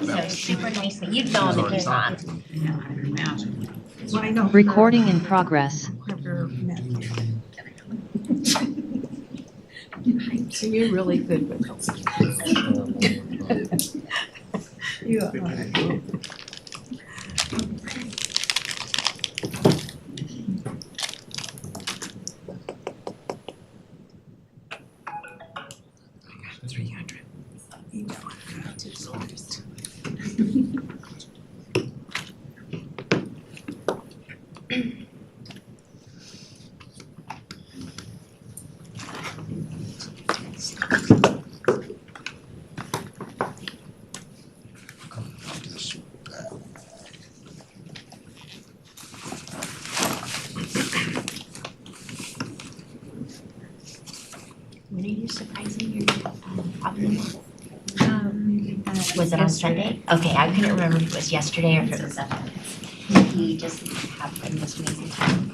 so super nicely. You'd know him if he's on. Yeah, I imagine. Well, I know Recording in progress. never met you. So you're really good with those. You are. When are you surprising your Auburn? Was it on Sunday? Okay, I couldn't remember if it was yesterday or if it was 7 minutes. He just had the most amazing time.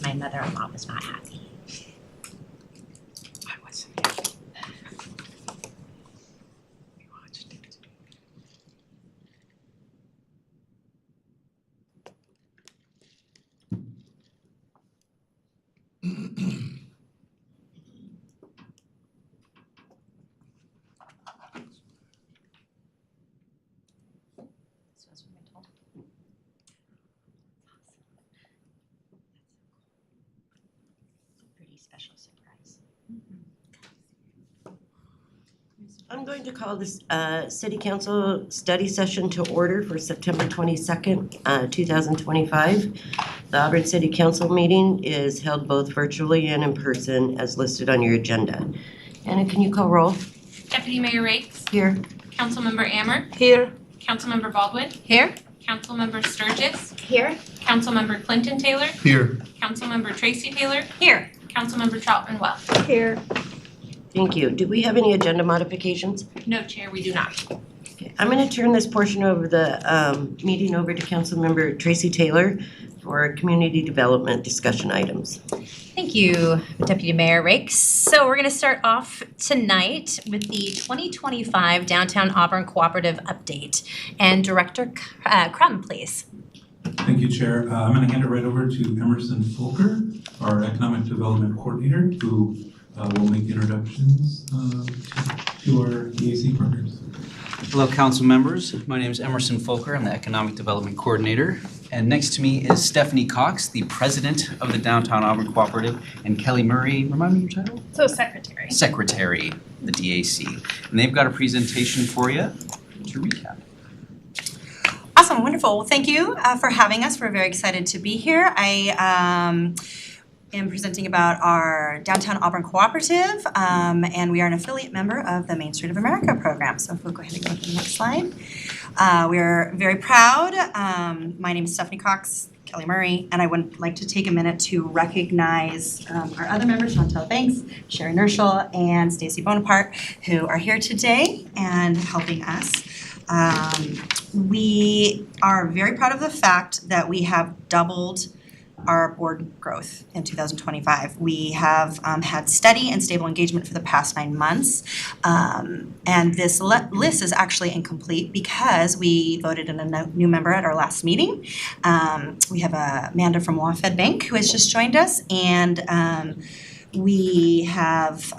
My mother-in-law was not happy. I wasn't happy. We watched it. This was what I told him. Pretty special surprise. I'm going to call this City Council study session to order for September 22nd, 2025. The Auburn City Council meeting is held both virtually and in person as listed on your agenda. Anna, can you call roll? Deputy Mayor Rakes, Here. Councilmember Ammer, Here. Councilmember Baldwin, Here. Councilmember Sturgis, Here? Councilmember Clinton Taylor, Here. Councilmember Tracy Taylor, Here. Councilmember Troutman Wells. Here. Thank you. Do we have any agenda modifications? No, Chair, we do not. Okay, I'm going to turn this portion of the meeting over to Councilmember Tracy Taylor for community development discussion items. Thank you, Deputy Mayor Rakes. So we're going to start off tonight with the 2025 Downtown Auburn Cooperative Update. And Director Crum, please. Thank you, Chair. I'm going to hand it right over to Emerson Folker, our Economic Development Coordinator, who will make introductions to our DAC partners. Hello, council members. My name is Emerson Folker. I'm the Economic Development Coordinator. And next to me is Stephanie Cox, the President of the Downtown Auburn Cooperative, and Kelly Murray, remind me your title? So Secretary. Secretary, the DAC. And they've got a presentation for you to recap. Awesome, wonderful. Well, thank you for having us. We're very excited to be here. I am presenting about our Downtown Auburn Cooperative, and we are an affiliate member of the Main Street of America program. So if we'll go ahead and go to the next slide. We're very proud. My name is Stephanie Cox, Kelly Murray, and I would like to take a minute to recognize our other members, Chantel Banks, Sherry Nerschel, and Stacy Bonaparte, who are here today and helping us. We are very proud of the fact that we have doubled our board growth in 2025. We have had steady and stable engagement for the past 9 months. And this list is actually incomplete because we voted in a new member at our last meeting. We have Amanda from WaFed Bank who has just joined us, and we have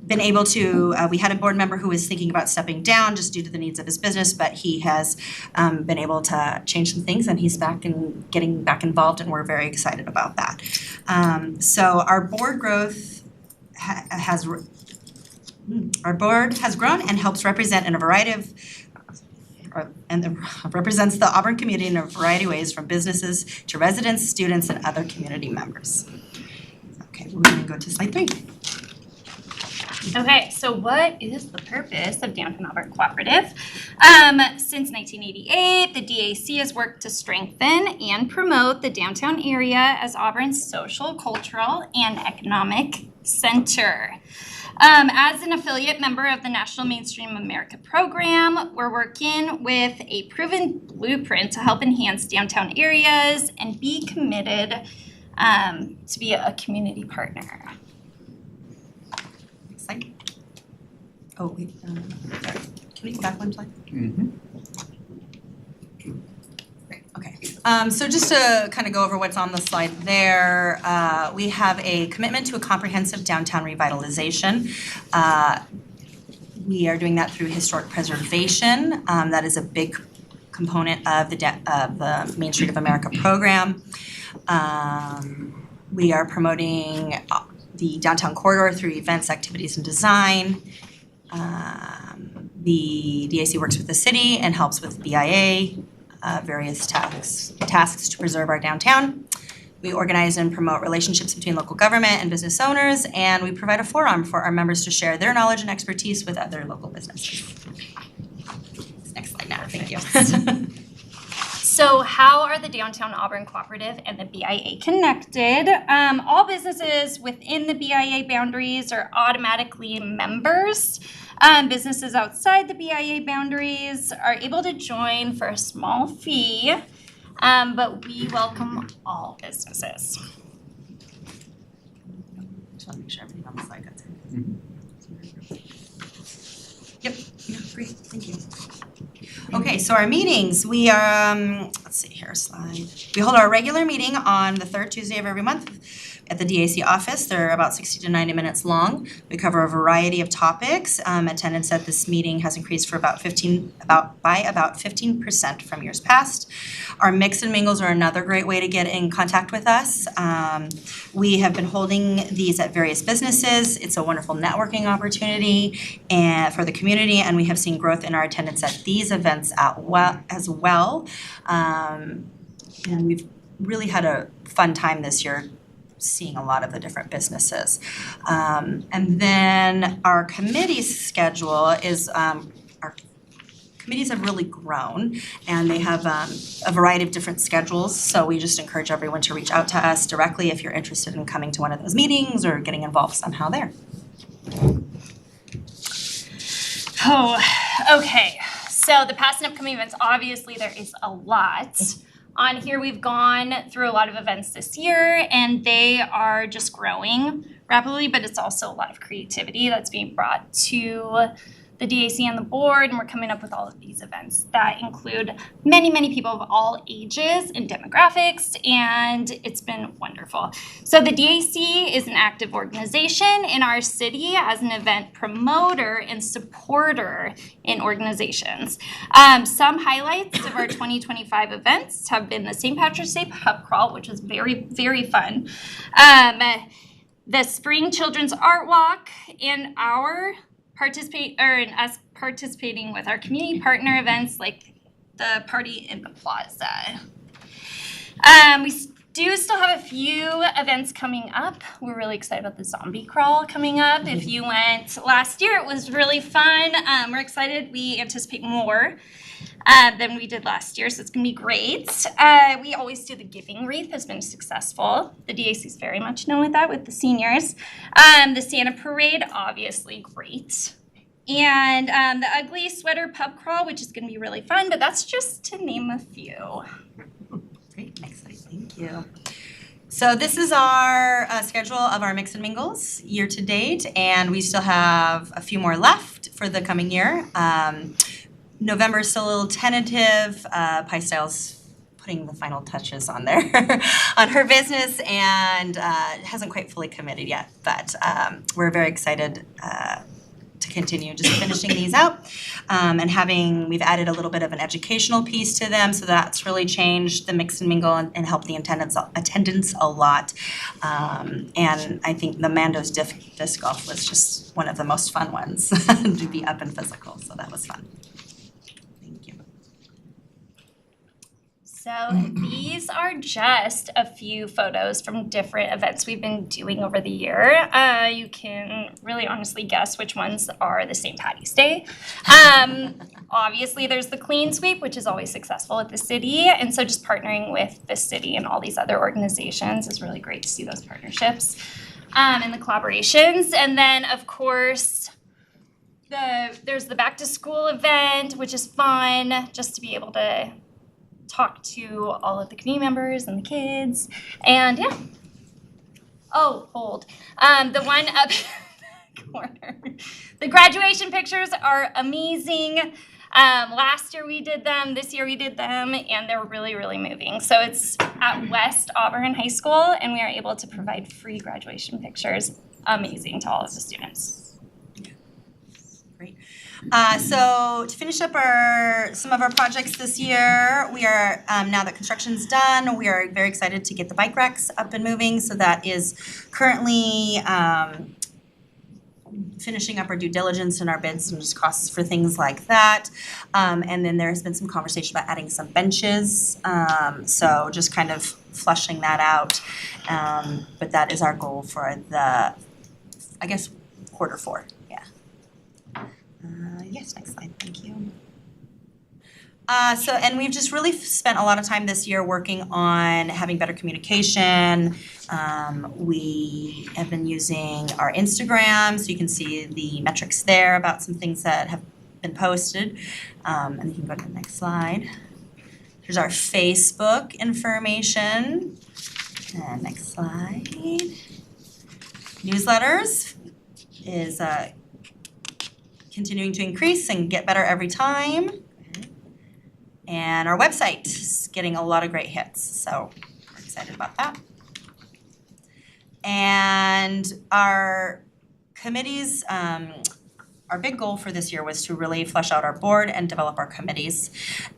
been able to, we had a board member who was thinking about stepping down just due to the needs of his business, but he has been able to change some things, and he's back and getting back involved, and we're very excited about that. So our board growth has grown and helps represent in a variety of represents the Auburn community in a variety of ways, from businesses to residents, students, and other community members. Okay, we're going to go to slide 3. Okay, so what is the purpose of Downtown Auburn Cooperative? Since 1988, the DAC has worked to strengthen and promote the downtown area as Auburn's social, cultural, and economic center. As an affiliate member of the National Mainstream America program, we're working with a proven blueprint to help enhance downtown areas and be committed to be a community partner. Next slide. Oh, wait, sorry. Can we go back one slide? Great, okay. So just to kind of go over what's on the slide there, we have a commitment to a comprehensive downtown revitalization. We are doing that through historic preservation. That is a big component of the Main Street of America program. We are promoting the downtown corridor through events, activities, and design. The DAC works with the city and helps with BIA, various tasks to preserve our downtown. We organize and promote relationships between local government and business owners, and we provide a forum for our members to share their knowledge and expertise with other local businesses. Next slide now, thank you. So how are the Downtown Auburn Cooperative and the BIA connected? All businesses within the BIA boundaries are automatically members. Businesses outside the BIA boundaries are able to join for a small fee, but we welcome all businesses. Just want to make sure everything on the slide got through. Yep, yeah, great, thank you. Okay, so our meetings, we let's see here, slide. We hold our regular meeting on the third Tuesday of every month at the DAC office. They're about 60 to 90 minutes long. We cover a variety of topics. Attendance at this meeting has increased for by about 15% from years past. Our mix and mingles are another great way to get in contact with us. We have been holding these at various businesses. It's a wonderful networking opportunity for the community, and we have seen growth in our attendance at these events as well. And we've really had a fun time this year seeing a lot of the different businesses. And then our committee schedule is, our committees have really grown and they have a variety of different schedules. So we just encourage everyone to reach out to us directly if you're interested in coming to one of those meetings or getting involved somehow there. Oh, okay. So the past and upcoming events, obviously there is a lot. On here, we've gone through a lot of events this year, and they are just growing rapidly, but it's also a lot of creativity that's being brought to the DAC and the board, and we're coming up with all of these events that include many, many people of all ages and demographics, and it's been wonderful. So the DAC is an active organization in our city as an event promoter and supporter in organizations. Some highlights of our 2025 events have been the St. Patrick's Day pub crawl, which was very, very fun. The Spring Children's Art Walk, and us participating with our community partner events like the party in the plaza. We do still have a few events coming up. We're really excited about the zombie crawl coming up. If you went last year, it was really fun. We're excited. We anticipate more than we did last year, so it's gonna be great. We always do the giving wreath, has been successful. The DAC is very much known with that with the seniors. The Santa Parade, obviously great. And the Ugly Sweater Pub Crawl, which is gonna be really fun, but that's just to name a few. Great, next slide, thank you. So this is our schedule of our mix and mingles year to date, and we still have a few more left for the coming year. November is still a little tentative. Pie Style's putting the final touches on there on her business and hasn't quite fully committed yet, but we're very excited to continue just finishing these out and we've added a little bit of an educational piece to them, so that's really changed the mix and mingle and helped the attendance a lot. And I think the Mando's disc golf was just one of the most fun ones to be up and physical, so that was fun. Thank you. So these are just a few photos from different events we've been doing over the year. You can really honestly guess which ones are the St. Patty's Day. Obviously, there's the clean sweep, which is always successful at the city. And so just partnering with the city and all these other organizations is really great to see those partnerships. and the collaborations. And then, of course, there's the back to school event, which is fun, just to be able to talk to all of the community members and the kids. And yeah. Oh, hold. The one up in the corner. The graduation pictures are amazing. Last year we did them, this year we did them, and they're really, really moving. So it's at West Auburn High School, and we are able to provide free graduation pictures. Amazing to all of the students. Great. So to finish up some of our projects this year, we are, now that construction's done, we are very excited to get the bike racks up and moving. So that is currently finishing up our due diligence and our bids and just costs for things like that. And then there's been some conversation about adding some benches. So just kind of flushing that out. But that is our goal for the, I guess, Q4. Yeah. Yes, next slide, thank you. And we've just really spent a lot of time this year working on having better communication. We have been using our Instagram, so you can see the metrics there about some things that have been posted. And you can go to the next slide. Here's our Facebook information. And next slide. Newsletters is continuing to increase and get better every time. And our website is getting a lot of great hits, so we're excited about that. And our committees, our big goal for this year was to really flesh out our board and develop our committees.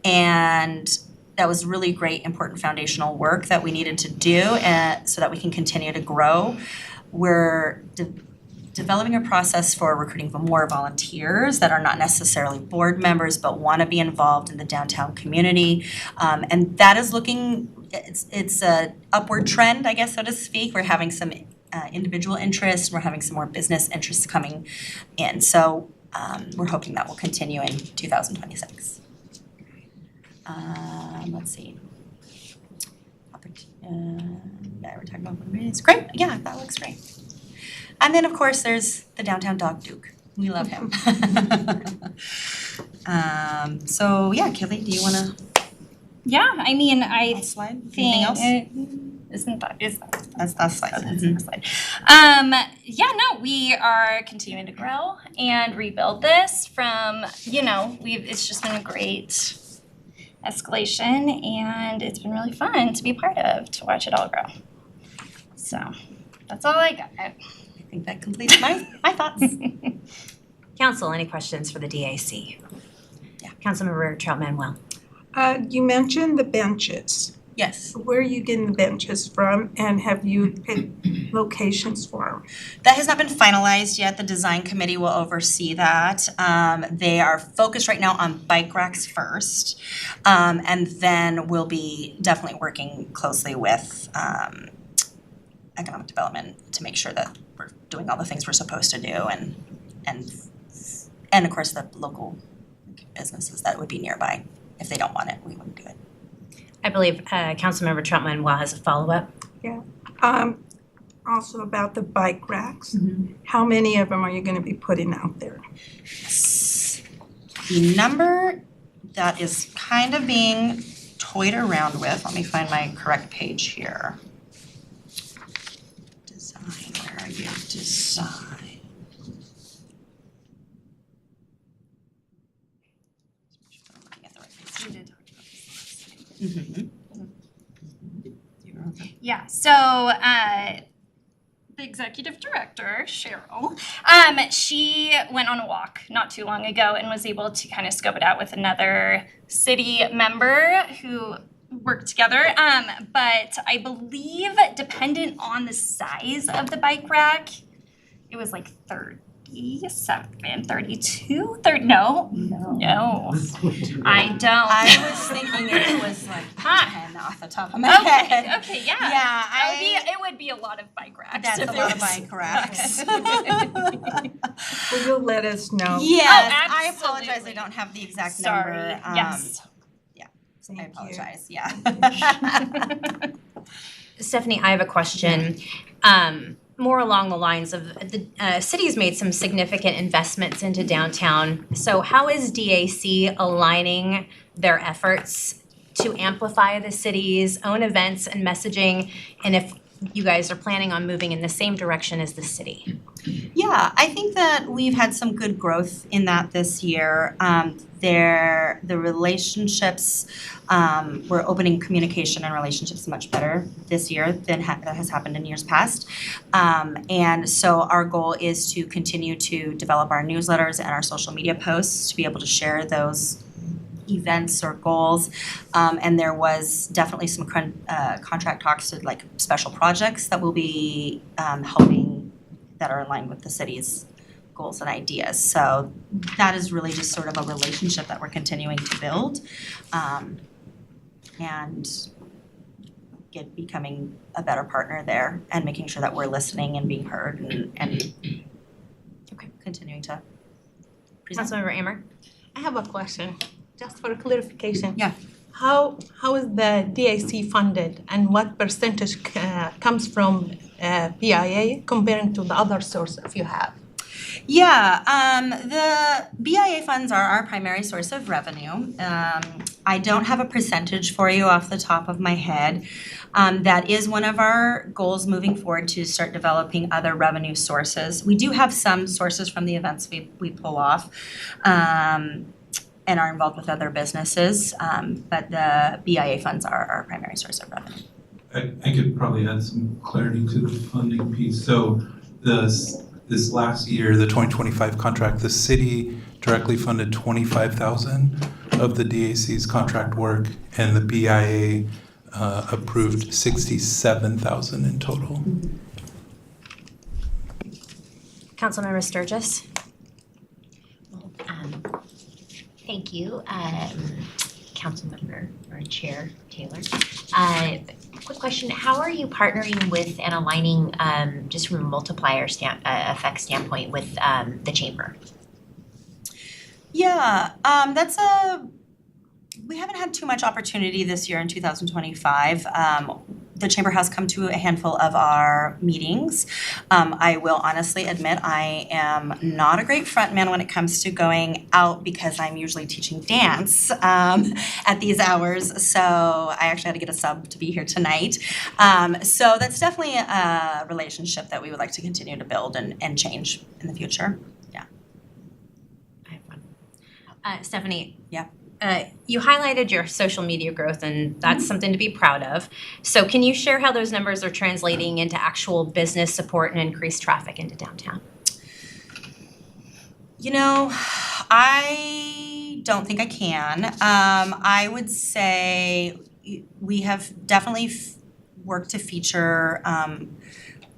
And that was really great, important foundational work that we needed to do so that we can continue to grow. We're developing a process for recruiting more volunteers that are not necessarily board members but want to be involved in the downtown community. And that is it's a upward trend, I guess, so to speak. We're having some individual interest, we're having some more business interests coming in. So we're hoping that will continue in 2026. Let's see. Yeah, we're talking about it's great. Yeah, that looks great. And then, of course, there's the downtown dog Duke. We love him. So yeah, Kelly, do you want to? Yeah, I mean, I Next slide. think Anything else? That's That's slide. that's the slide. Yeah, no, we are continuing to grow and rebuild this from, it's just been a great escalation, and it's been really fun to be part of, to watch it all grow. So that's all I got. I think that completes my thoughts. Council, any questions for the DAC? Yeah. Councilmember Trout-Manuel. You mentioned the benches. Yes. Where are you getting the benches from, and have you picked locations for them? That has not been finalized yet. The design committee will oversee that. They are focused right now on bike racks first. And then we'll be definitely working closely with economic development to make sure that we're doing all the things we're supposed to do, and of course the local businesses that would be nearby. If they don't want it, we wouldn't do it. I believe Councilmember Trout-Manuel has a follow-up. Also about the bike racks. How many of them are you going to be putting out there? The number that is kind of being toyed around with, let me find my correct page here. Design, where are you? Design. I'm looking at the right page. Yeah, so the executive director, Cheryl, she went on a walk not too long ago and was able to kind of scope it out with another city member who worked together. But I believe, dependent on the size of the bike rack, it was like 37, 32, 30, no, I don't. I was thinking it was like 10 off the top of my head. Okay, yeah. Yeah, It would be a lot of bike racks. That's if a it lot of was- bike racks. Will you let us know? Yes, Oh, I apologize, I absolutely. don't have the exact Sorry, number. yes. Thank I you. apologize, yeah. Stephanie, I have a question. more along the lines of the city's made some significant investments into downtown. So how is DAC aligning their efforts to amplify the city's own events and messaging? And if you guys are planning on moving in the same direction as the city? Yeah, I think that we've had some good growth in that this year. The relationships, we're opening communication and relationships much better this year than that has happened in years past. And so our goal is to continue to develop our newsletters and our social media posts to be able to share those events or goals. And there was definitely some contract talks to like special projects that will be helping that are aligned with the city's goals and ideas. So that is really just sort of a relationship that we're continuing to build, and becoming a better partner there and making sure that we're listening and being heard and continuing to present. Councilmember Amber? I have a question, just for clarification. Yeah. How is the DAC funded and what percentage comes from BIA comparing to the other source if you have? Yeah, the BIA funds are our primary source of revenue. I don't have a percentage for you off the top of my head. That is one of our goals moving forward, to start developing other revenue sources. We do have some sources from the events we pull off, and are involved with other businesses, but the BIA funds are our primary source of revenue. I could probably add some clarity to the funding piece. So this last year, the 2025 contract, the city directly funded 25,000 of the DAC's contract work, and the BIA approved 67,000 in total. Councilmember Sturgis? Thank you, Councilmember or Chair Taylor. Quick question, how are you partnering with and aligning, just from a multiplier effect standpoint with the chamber? Yeah, we haven't had too much opportunity this year in 2025. The chamber has come to a handful of our meetings. I will honestly admit I am not a great front man when it comes to going out, because I'm usually teaching dance at these hours. So I actually had to get a sub to be here tonight. So that's definitely a relationship that we would like to continue to build and change in the future. Yeah. I have one. Stephanie? Yeah. You highlighted your social media growth, and that's something to be proud of. So can you share how those numbers are translating into actual business support and increased traffic into downtown? You know, I don't think I can. I would say we have definitely worked to feature and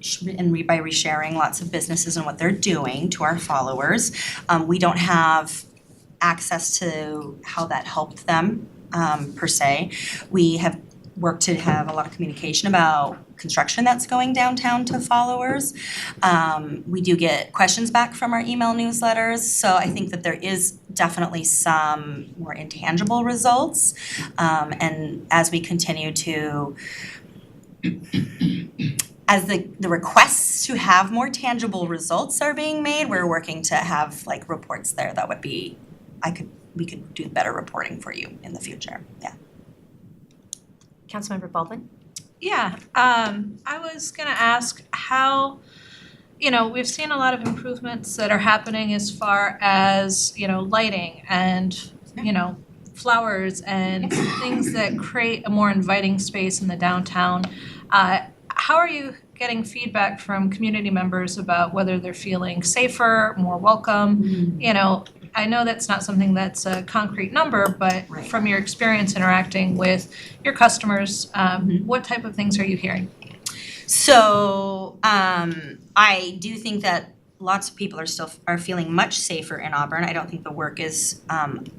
by resharing lots of businesses and what they're doing to our followers. We don't have access to how that helped them per se. We have worked to have a lot of communication about construction that's going downtown to followers. We do get questions back from our email newsletters, so I think that there is definitely some more intangible results. And as we continue to, as the requests to have more tangible results are being made, we're working to have like reports there that would be, we could do better reporting for you in the future. Yeah. Councilmember Baldwin? Yeah, I was gonna ask how, we've seen a lot of improvements that are happening as far as, lighting and, flowers and things that create a more inviting space in the downtown. How are you getting feedback from community members about whether they're feeling safer, more welcome? I know that's not something that's a concrete number, but from your experience interacting with your customers, what type of things are you hearing? So I do think that lots of people are feeling much safer in Auburn. I don't think the work is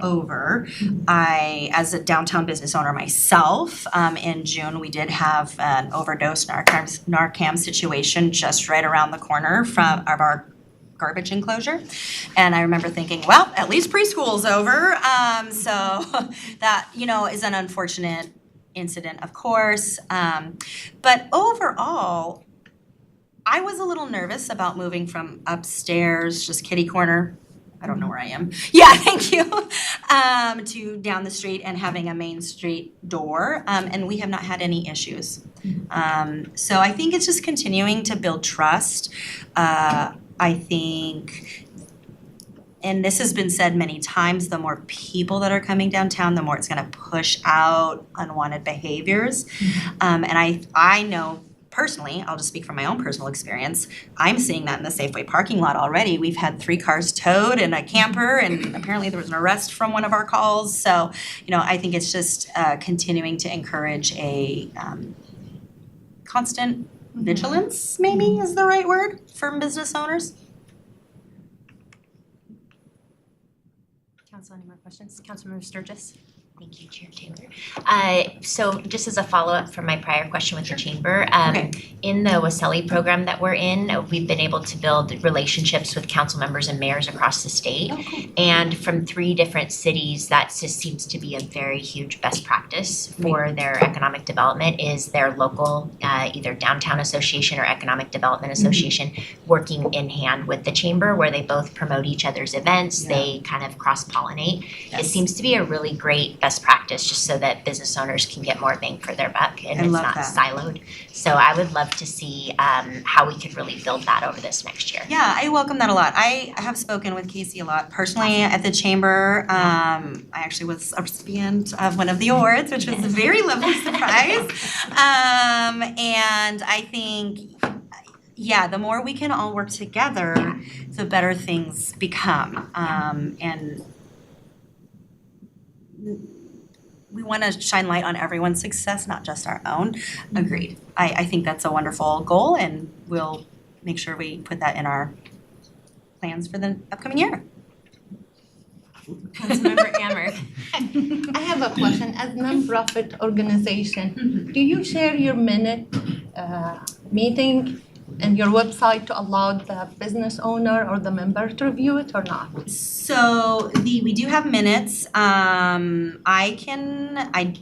over. As a downtown business owner myself, in June we did have an overdose Narcan situation just right around the corner from our garbage enclosure. And I remember thinking, well, at least preschool's over. So that, is an unfortunate incident, of course. But overall, I was a little nervous about moving from upstairs, just kitty corner, I don't know where I am. Yeah, thank you. To down the street and having a main street door, and we have not had any issues. So I think it's just continuing to build trust. I think, and this has been said many times, the more people that are coming downtown, the more it's gonna push out unwanted behaviors. And I know personally, I'll just speak from my own personal experience, I'm seeing that in the Safeway parking lot already. We've had 3 cars towed and a camper, and apparently there was an arrest from one of our calls. So, I think it's just continuing to encourage a constant vigilance, maybe is the right word, from business owners. Council, any more questions? Councilmember Sturgis? Thank you, Chair Taylor. So just as a follow-up from my prior question with the chamber, in the Waselli program that we're in, we've been able to build relationships with council members and mayors across the state. And from 3 different cities, that just seems to be a very huge best practice for their economic development is their local, either downtown association or economic development association working in hand with the chamber where they both promote each other's events, they kind of cross-pollinate. It seems to be a really great best practice just so that business owners can get more bang for their buck and it's not siloed. So I would love to see how we could really build that over this next year. Yeah, I welcome that a lot. I have spoken with Casey a lot personally at the chamber. I actually was a recipient of one of the awards, which was a very lovely surprise. And I think, the more we can all work together, the better things become. And we want to shine light on everyone's success, not just our own. Agreed. I think that's a wonderful goal, and we'll make sure we put that in our plans for the upcoming year. Councilmember Ammer. I have a question. As nonprofit organization, do you share your minute meeting and your website to allow the business owner or the member to review it or not? So we do have minutes. I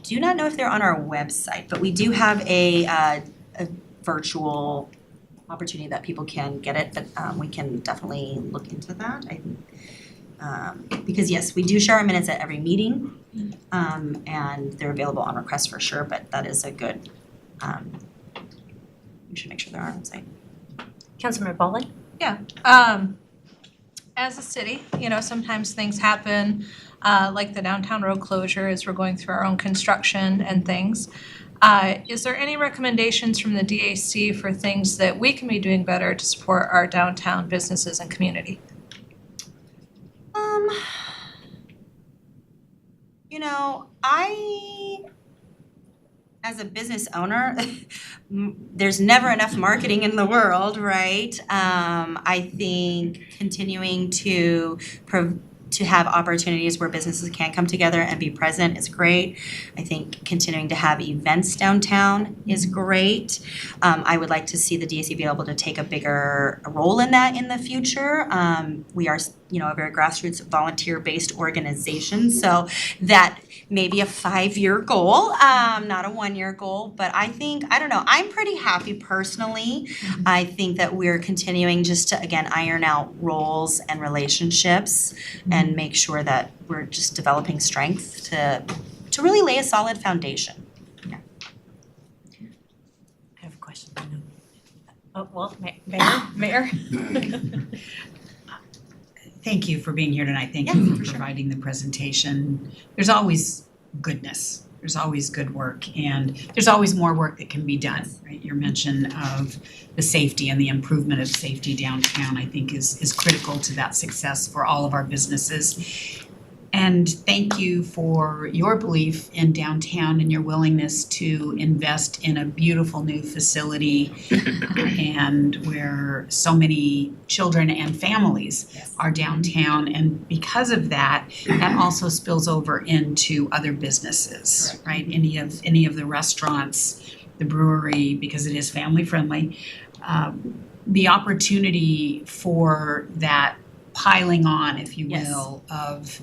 do not know if they're on our website, but we do have a virtual opportunity that people can get it, but we can definitely look into that. Because yes, we do share our minutes at every meeting, and they're available on request for sure, but that is a good, we should make sure they're on our website. Councilmember Bowling? As a city, sometimes things happen, like the downtown road closure as we're going through our own construction and things. Is there any recommendations from the DAC for things that we can be doing better to support our downtown businesses and community? As a business owner, there's never enough marketing in the world, right? I think continuing to have opportunities where businesses can come together and be present is great. I think continuing to have events downtown is great. I would like to see the DAC be able to take a bigger role in that in the future. We are, a very grassroots volunteer-based organization, so that may be a 5-year goal, not a 1-year goal. But I think, I'm pretty happy personally. I think that we're continuing just to, again, iron out roles and relationships and make sure that we're just developing strength to really lay a solid foundation. I have a question. Oh, well, Mayor? Thank you for being here tonight. Thank you for providing the presentation. There's always goodness. There's always good work, and there's always more work that can be done, right? Your mention of the safety and the improvement of safety downtown, I think is critical to that success for all of our businesses. And thank you for your belief in downtown and your willingness to invest in a beautiful new facility and where so many children and families are downtown. And because of that, that also spills over into other businesses, right? Any of the restaurants, the brewery, because it is family friendly, the opportunity for that piling on, if you will, of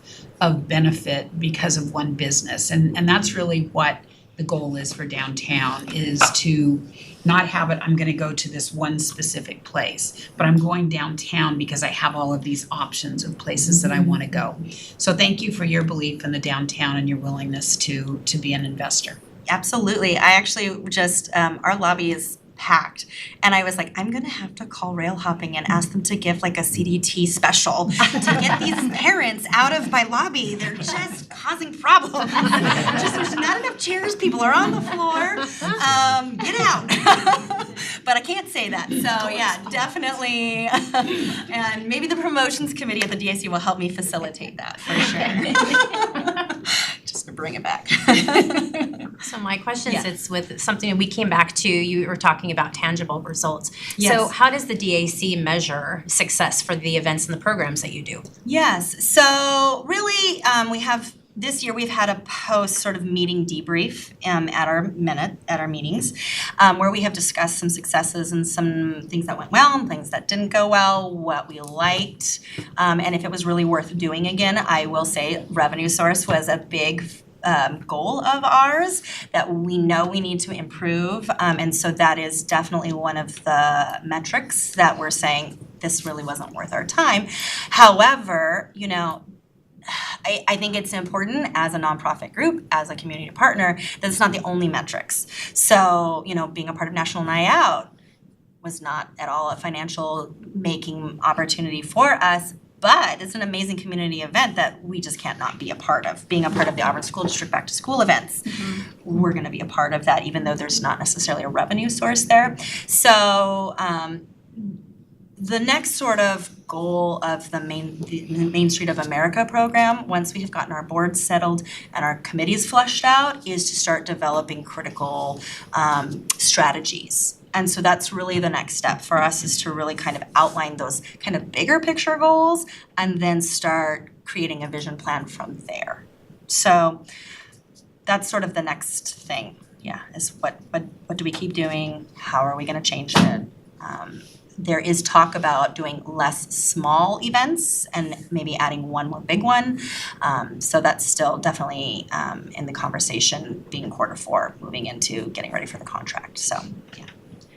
benefit because of one business. And that's really what the goal is for downtown is to not have it, I'm gonna go to this one specific place, but I'm going downtown because I have all of these options of places that I wanna go. So thank you for your belief in the downtown and your willingness to be an investor. Absolutely. I actually just, our lobby is packed. And I was like, I'm gonna have to call rail hopping and ask them to give like a CDT special to get these parents out of my lobby. They're just causing problems. Just there's not enough chairs, people are on the floor. Get out. But I can't say that. So yeah, definitely. And maybe the promotions committee at the DAC will help me facilitate that for sure. Just to bring it back. So my question Yeah. sits with something that we came back to, you were talking about tangible results. So Yes. how does the DAC measure success for the events and the programs that you do? Yes, so really, we have, this year we've had a post sort of meeting debrief at our meetings, where we have discussed some successes and some things that went well and things that didn't go well, what we liked, and if it was really worth doing again. I will say revenue source was a big goal of ours that we know we need to improve, and so that is definitely one of the metrics that we're saying this really wasn't worth our time. However, you know, I think it's important as a nonprofit group, as a community partner, that it's not the only metrics. So, you know, being a part of National Night Out was not at all a financial making opportunity for us, but it's an amazing community event that we just can't not be a part of. Being a part of the Auburn School District Back to School events, we're gonna be a part of that, even though there's not necessarily a revenue source there. So, the next sort of goal of the Main Street of America program, once we have gotten our boards settled and our committees fleshed out, is to start developing critical strategies. And so that's really the next step for us, is to really kind of outline those kind of bigger picture goals and then start creating a vision plan from there. So that's sort of the next thing, yeah, is what do we keep doing? How are we gonna change it? There is talk about doing less small events and maybe adding one more big one. So that's still definitely in the conversation, being Q4, moving into getting ready for the contract, so, yeah.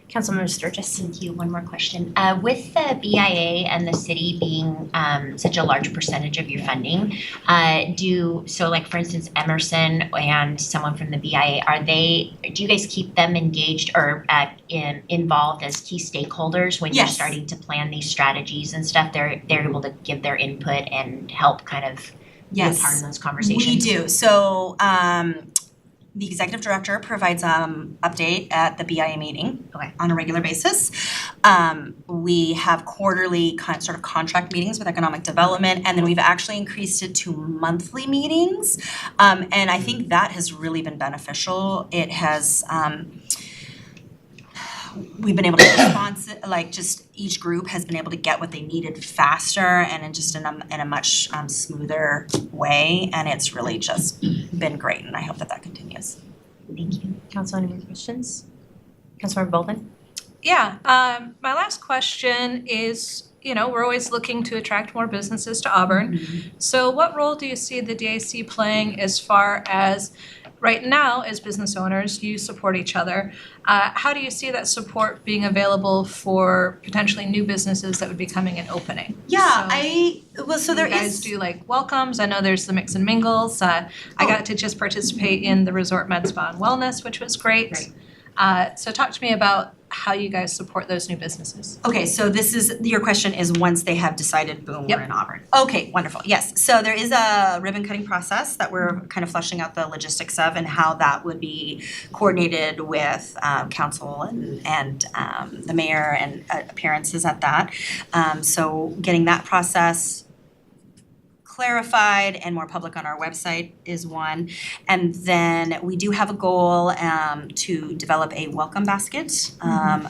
Councilmember Sturgis. Thank you. One more question. With the BIA and the city being such a large percentage of your funding, so like for instance, Emerson and someone from the BIA, do you guys keep them engaged or involved as key stakeholders when you're Yes. starting to plan these strategies and stuff? They're able to give their input and help kind of be a Yes. part of those conversations? We do. So, the executive director provides update at the BIA meeting on a regular basis. We have quarterly sort of contract meetings with economic development, and then we've actually increased it to monthly meetings. And I think that has really been beneficial. It has we've been able to respond, like just each group has been able to get what they needed faster and in a much smoother way, and it's really just been great, and I hope that continues. Thank you. Council, any more questions? Councilmember Bowman? Yeah, my last question is, you know, we're always looking to attract more businesses to Auburn. So what role do you see the DAC playing as far as right now, as business owners, you support each other? How do you see that support being available for potentially new businesses that would be coming and opening? Yeah, So you guys do like welcomes. I know there's the mix and mingles. I got to just participate in the Resort Med Spa and Wellness, which was great. So talk to me about how you guys support those new businesses. Okay, so this is, your question is once they have decided, boom, Yep. we're in Auburn. Okay, wonderful, yes. So there is a ribbon cutting process that we're kind of fleshing out the logistics of and how that would be coordinated with council and the mayor and appearances at that. So getting that process clarified and more public on our website is one. And then we do have a goal to develop a welcome basket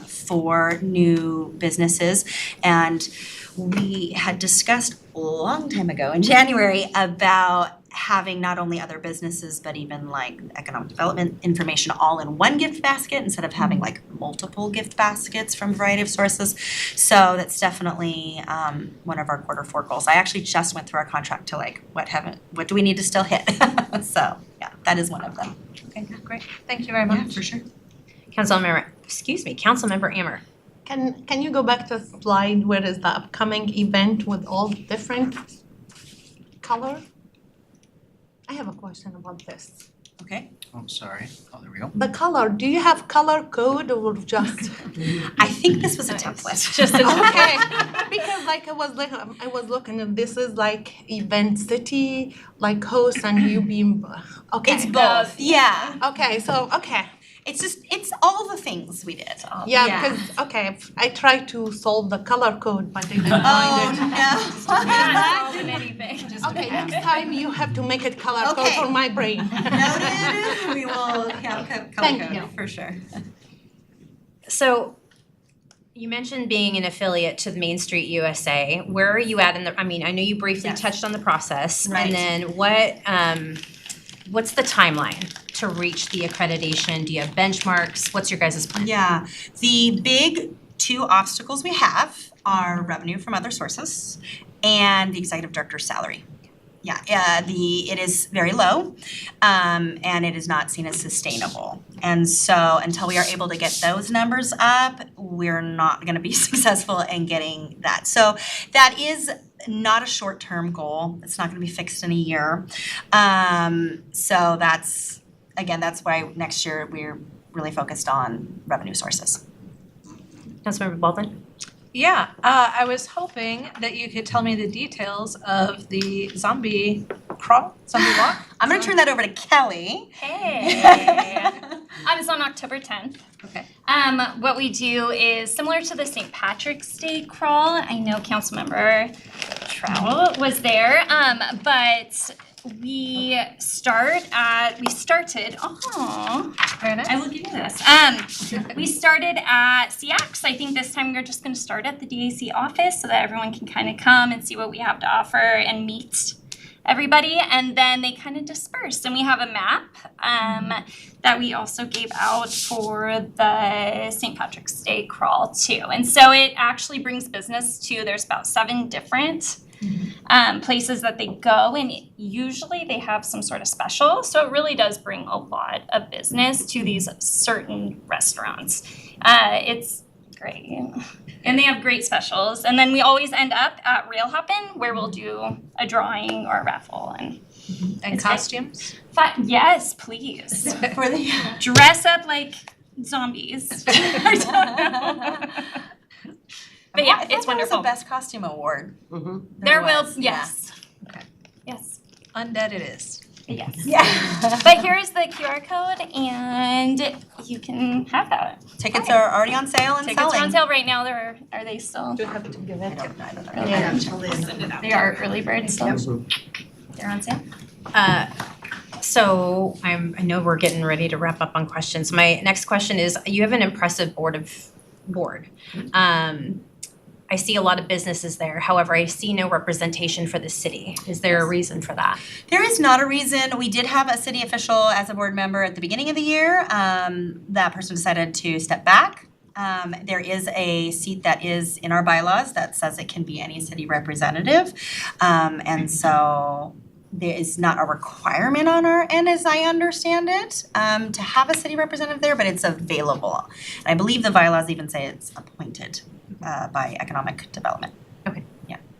for new businesses. And we had discussed a long time ago in January about having not only other businesses but even like economic development information all in one gift basket instead of having like multiple gift baskets from a variety of sources. So that's definitely one of our Q4 goals. I actually just went through our contract to like what do we need to still hit? So yeah. that is one of them. Okay, great. Thank you very much. Yeah, for sure. Councilmember Ammer. Can you go back to the slide where is the upcoming event with all different color? I have a question about this. Okay. Oh, sorry. Oh, there we go. The color, do you have color code or just? I think this was a template. Just a Okay, because like I was looking and this is like event city, like host and you being, okay. It's both, yeah. Okay, so, okay. It's all the things we did. Yeah, because, okay, I tried to solve the color code, but I didn't find Oh, it. no. Not solving anything. Okay, next time you have to make it color code Okay. for my brain. Noted, we will have color Thank code you. for sure. So you mentioned being an affiliate to the Main Street USA. Where are you at in the, I mean, I know you briefly Yes. touched on the process. Right. And then what's the timeline to reach the accreditation? Do you have benchmarks? What's your guys' plan? Yeah, the big two obstacles we have are revenue from other sources and the executive director's salary. Yeah, it is very low, and it is not seen as sustainable. And so until we are able to get those numbers up, we're not gonna be successful in getting that. So that is not a short-term goal. It's not gonna be fixed in a year. So that's why next year we're really focused on revenue sources. Councilmember Baldwin? Yeah, I was hoping that you could tell me the details of the zombie walk. I'm gonna turn that over to Kelly. Hey. It's on October 10th. Okay. What we do is similar to the St. Patrick's Day crawl. I know Councilmember Trowell was there, but we started, Very nice. I will give you this. We started at CX. I think this time we're just gonna start at the DAC office so that everyone can kind of come and see what we have to offer and meet everybody, and then they kind of dispersed. And we have a map that we also gave out for the St. Patrick's Day crawl too. And so it actually brings business to, there's about 7 different places that they go, and usually they have some sort of special. So it really does bring a lot of business to these certain restaurants. It's great. And they have great specials. And then we always end up at Rail Hoppin', where we'll do a drawing or a raffle. And it's costumes? Yes, please. For the Dress up like zombies. I don't know. But yeah, it's wonderful. There was a best costume award. There will, was, yes. Okay. Yes. Undead it is. Yes. Yeah. But here's the QR code and you can have that. Tickets are already on sale and Tickets selling. are on sale right now. Are they still? Do you have to give it? I don't know. Yeah. They are early birds still. They're on sale. So I know we're getting ready to wrap up on questions. My next question is, you have an impressive board. I see a lot of businesses there. However, I see no representation for the city. Is there a reason for that? There is not a reason. We did have a city official as a board member at the beginning of the year. That person decided to step back. There is a seat that is in our bylaws that says it can be any city representative. And so there is not a requirement on our end, as I understand it, to have a city representative there, but it's available. And I believe the bylaws even say it's appointed by economic development.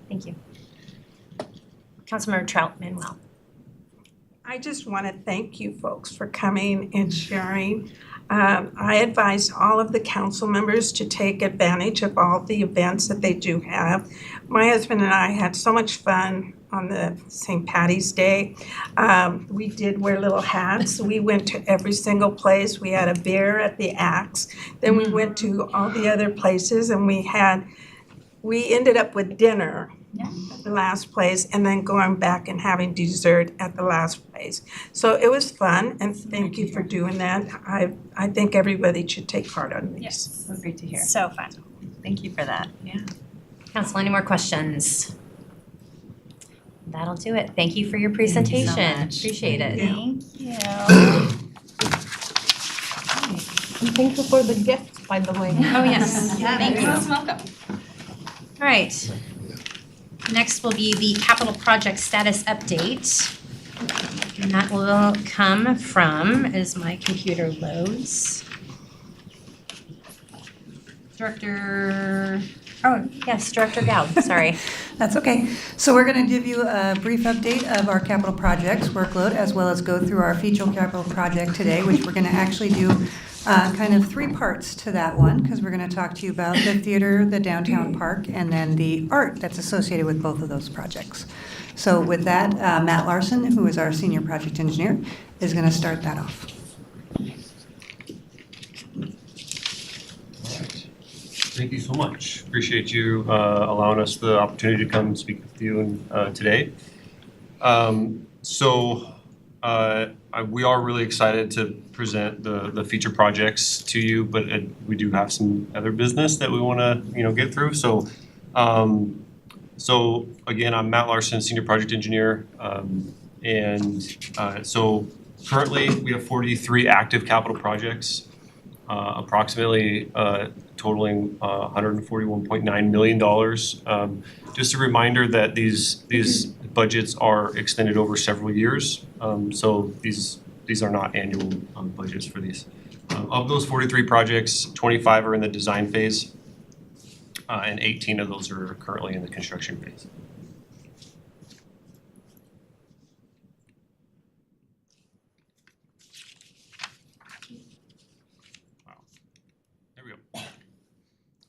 Thank you. Councilmember Troutman-Well. I just want to thank you folks for coming and sharing. I advise all of the council members to take advantage of all the events that they do have. My husband and I had so much fun on the St. Patty's Day. We did wear little hats. We went to every single place. We had a beer at the Axe. Then we went to all the other places, and we ended up with dinner at the last place, and then going back and having dessert at the last place. So it was fun, and thank you for doing that. I think everybody should take part on these. Yes. So great to hear. So fun. Thank you for that. Council, any more questions? That'll do it. Thank you for your presentation. much. Appreciate it. Thank you. Thank you for the gift, by the way. Oh, yes. Thank you. You're welcome. All right. Next will be the capital project status update. And that will come from, as my computer loads. Director Gao, sorry. That's okay. So we're going to give you a brief update of our capital projects workload, as well as go through our feature capital project today, which we're going to actually do kind of three parts to that one, because we're going to talk to you about the theater, the downtown park, and then the art that's associated with both of those projects. So with that, Matt Larson, who is our senior project engineer, is going to start that off. Thank you so much. Appreciate you allowing us the opportunity to come and speak with you today. We are really excited to present the feature projects to you, but we do have some other business that we want to get through. So again, I'm Matt Larson, senior project engineer, so currently we have 43 active capital projects, approximately totaling $141.9 million. Just a reminder that these budgets are extended over several years, so these are not annual budgets for these. Of those 43 projects, 25 are in the design phase, and 18 of those are currently in the construction phase.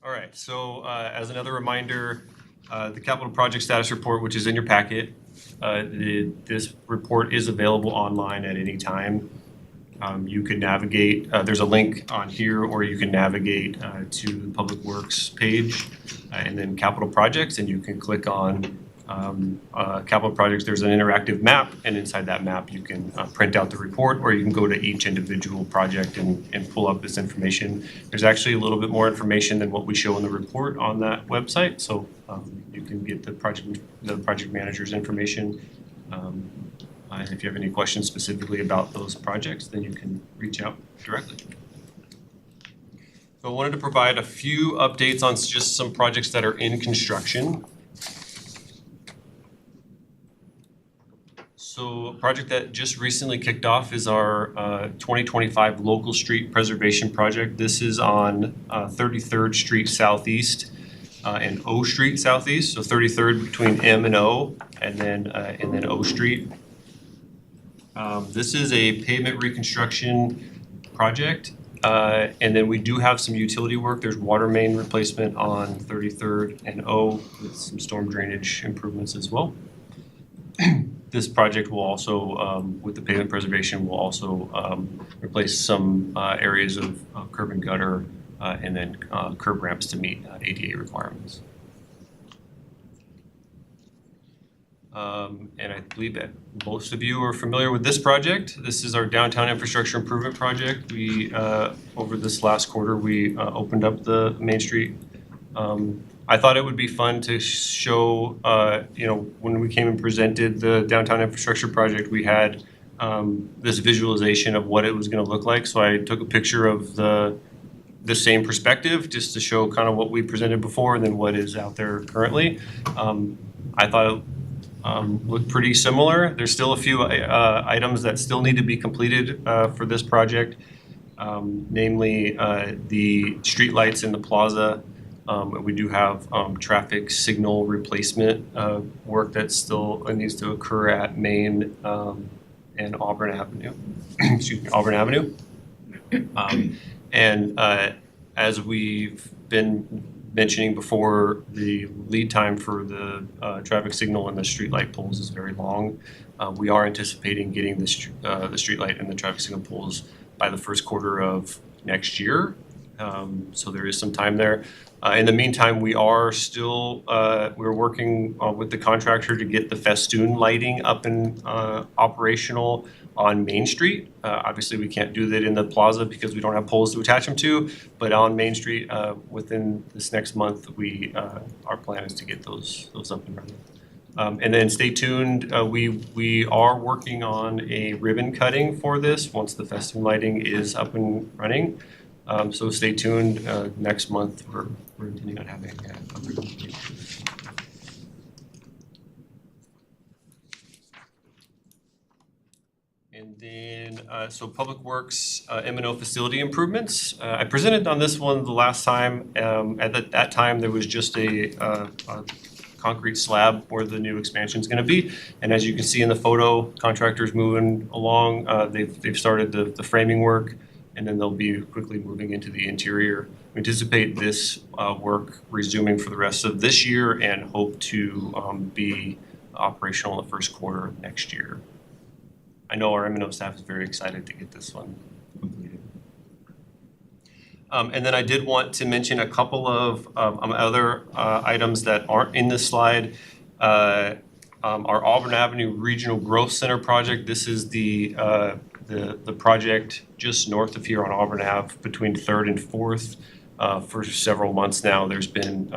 All right, so as another reminder, the capital project status report, which is in your packet, this report is available online at any time. You can navigate, there's a link on here, or you can navigate to the Public Works page and then capital projects, and you can click on capital projects. There's an interactive map, and inside that map you can print out the report, or you can go to each individual project and pull up this information. There's actually a little bit more information than what we show in the report on that website, so you can get the project manager's information. And if you have any questions specifically about those projects, then you can reach out directly. So I wanted to provide a few updates on just some projects that are in construction. So a project that just recently kicked off is our 2025 local street preservation project. This is on 33rd Street Southeast and O Street Southeast. So 33rd between M and O, and then O Street. This is a pavement reconstruction project, and then we do have some utility work. There's water main replacement on 33rd and O with some storm drainage improvements as well. This project will also, with the pavement preservation, will also replace some areas of curb and gutter and then curb ramps to meet ADA requirements. And I believe that most of you are familiar with this project. This is our downtown infrastructure improvement project. We, over this last quarter, we opened up the Main Street. I thought it would be fun to show, when we came and presented the downtown infrastructure project, we had this visualization of what it was going to look like. So I took a picture of the same perspective just to show kind of what we presented before and then what is out there currently. I thought it looked pretty similar. There's still a few items that still need to be completed for this project, namely the streetlights in the plaza. We do have traffic signal replacement work that still needs to occur at Main and Auburn Avenue. Excuse me, Auburn Avenue. As we've been mentioning before, the lead time for the traffic signal and the streetlight poles is very long. We are anticipating getting the streetlight and the traffic signal poles by the first quarter of next year. So there is some time there. In the meantime, we are still we're working with the contractor to get the festoon lighting up and operational on Main Street. Obviously, we can't do that in the plaza because we don't have poles to attach them to. But on Main Street, within this next month, our plan is to get those up and running. And then stay tuned. We are working on a ribbon cutting for this once the festoon lighting is up and running. So stay tuned. Next month, we're intending on having a ribbon cutting. so Public Works, M&O facility improvements. I presented on this one the last time. At that time, there was just a concrete slab where the new expansion's gonna be. And as you can see in the photo, contractors moving along, they've started the framing work, and then they'll be quickly moving into the interior. We anticipate this work resuming for the rest of this year and hope to be operational in the first quarter of next year. I know our M&O staff is very excited to get this one completed. And then I did want to mention a couple of other items that aren't in this slide. Our Auburn Avenue Regional Growth Center project. This is the project just north of here on Auburn Ave between 3rd and 4th. For several months now, there's been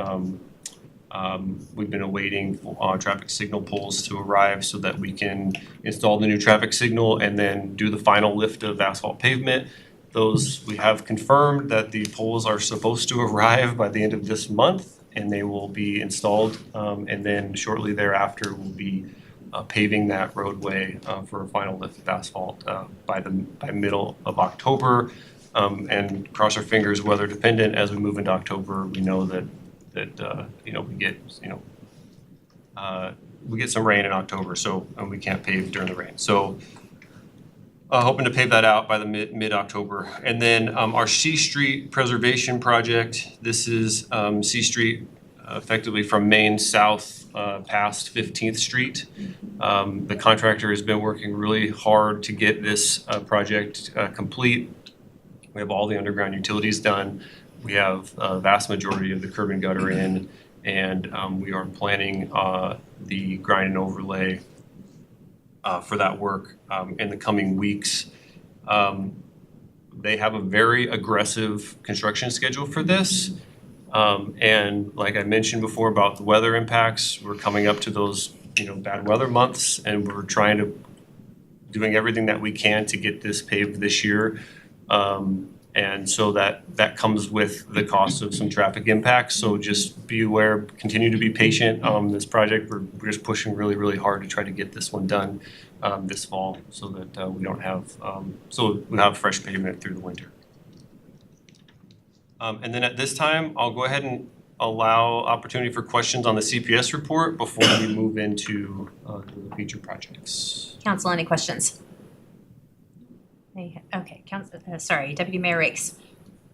we've been awaiting traffic signal poles to arrive so that we can install the new traffic signal and then do the final lift of asphalt pavement. Those, we have confirmed that the poles are supposed to arrive by the end of this month, and they will be installed. And then shortly thereafter, we'll be paving that roadway for a final lift of asphalt by middle of October. And cross our fingers, weather dependent, as we move into October, we know that we get some rain in October, so we can't pave during the rain. So hoping to pave that out by the mid-October. And then our C Street preservation project. This is C Street effectively from Main south past 15th Street. The contractor has been working really hard to get this project complete. We have all the underground utilities done. We have a vast majority of the curb and gutter in, and we are planning the grind and overlay for that work in the coming weeks. They have a very aggressive construction schedule for this. And like I mentioned before about the weather impacts, we're coming up to those bad weather months, and we're doing everything that we can to get this paved this year. And so that comes with the cost of some traffic impacts. So just be aware, continue to be patient on this project. We're just pushing really, really hard to try to get this one done this fall so that we don't have, so we have fresh pavement through the winter. And then at this time, I'll go ahead and allow opportunity for questions on the CPS report before we move into the feature projects. Council, any questions? Okay, Deputy Mayor Rakes.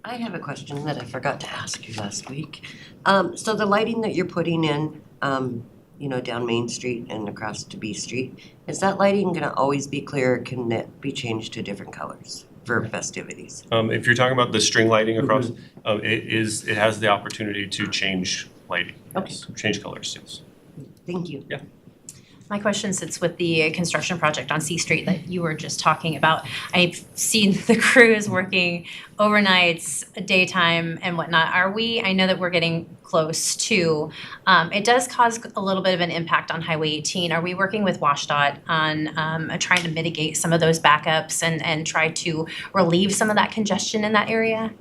I have a question that I forgot to ask you last week. So the lighting that you're putting in, down Main Street and across to B Street, is that lighting gonna always be clear, or can it be changed to different colors for festivities? If you're talking about the string lighting across, it has the opportunity to change lighting. Okay. Change colors, yes. Thank you. Yeah. My question sits with the construction project on C Street that you were just talking about. I've seen the crews working overnights, daytime and whatnot. I know that we're getting close to, it does cause a little bit of an impact on Highway 18. Are we working with WashDOT on trying to mitigate some of those backups and try to relieve some of that congestion in that area?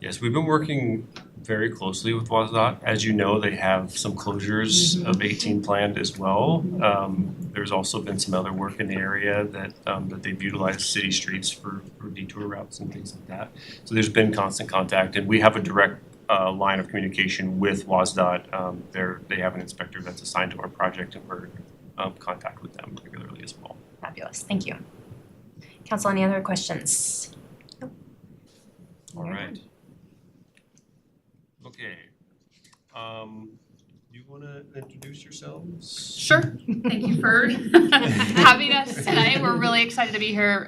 Yes, we've been working very closely with WashDOT. As you know, they have some closures of 18 planned as well. There's also been some other work in the area that they've utilized city streets for detour routes and things like that. So there's been constant contact, and we have a direct line of communication with WashDOT. They have an inspector that's assigned to our project, and we're in contact with them regularly as well. Fabulous, thank you. Council, any other questions? Nope. All right. Okay. You want to introduce yourselves? Sure. Thank you for having us tonight. We're really excited to be here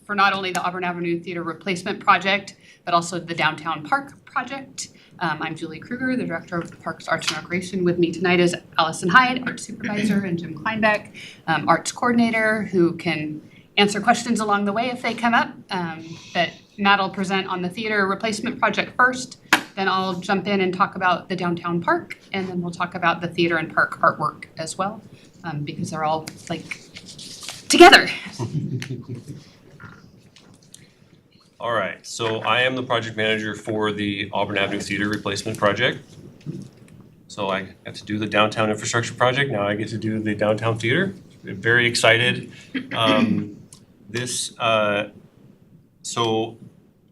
for not only the Auburn Avenue Theater Replacement Project, but also the Downtown Park Project. I'm Julie Kruger, the Director of the Parks Arts and Recreation. With me tonight is Allison Hyde, Arts Supervisor, and Jim Kleinbeck, Arts Coordinator, who can answer questions along the way if they come up. But Matt will present on the theater replacement project first. Then I'll jump in and talk about the downtown park, and then we'll talk about the theater and park artwork as well, because they're all together. All right, so I am the project manager for the Auburn Avenue Theater Replacement Project. So I got to do the downtown infrastructure project, now I get to do the downtown theater. I'm very excited. This, so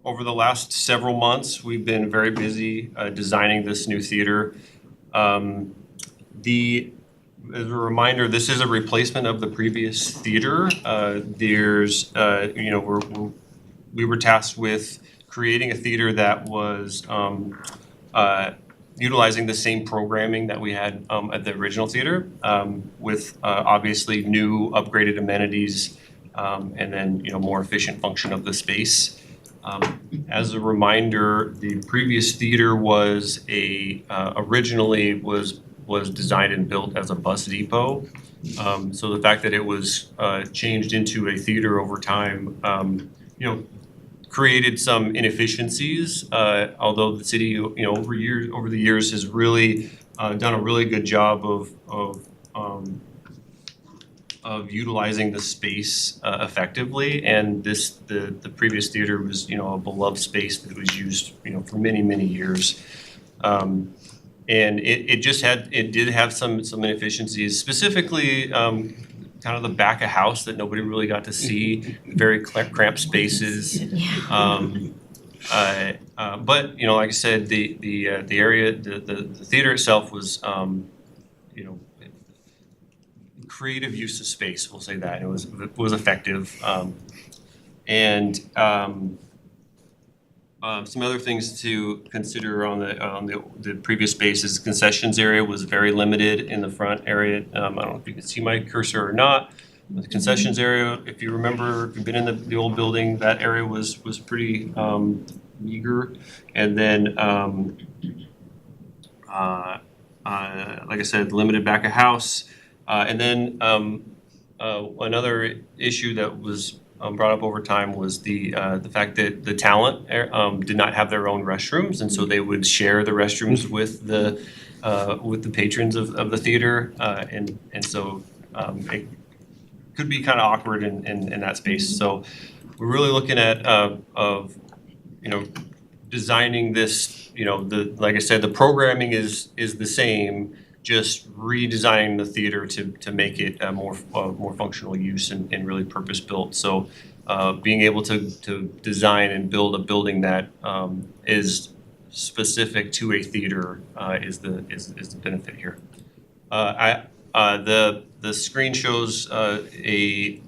over the last several months, we've been very busy designing this new theater. As a reminder, this is a replacement of the previous theater. We were tasked with creating a theater that was utilizing the same programming that we had at the original theater, with obviously new upgraded amenities, and then more efficient function of the space. As a reminder, the previous theater was originally was designed and built as a bus depot. So the fact that it was changed into a theater over time, created some inefficiencies. Although the city, over the years, has really done a really good job of utilizing the space effectively. And the previous theater was a beloved space that was used for many years. And it did have some inefficiencies, specifically kind of the back of house that nobody really got to see, very cramped spaces. But like I said, the area, the theater itself was creative use of space. We'll say that it was effective, and. Some other things to consider on the previous spaces. Concessions area was very limited in the front area. I don't know if you can see my cursor or not. The concessions area, if you remember, if you've been in the old building, that area was pretty meager. And then, like I said, limited back of house. And then another issue that was brought up over time was the fact that the talent did not have their own restrooms, and so they would share the restrooms with the patrons of the theater, and so it could be kind of awkward in that space. So we're really looking at designing this. Like I said, the programming is the same. Just redesigning the theater to make it more functional use and really purpose built. So being able to design and build a building that is specific to a theater is the benefit here. The screen shows a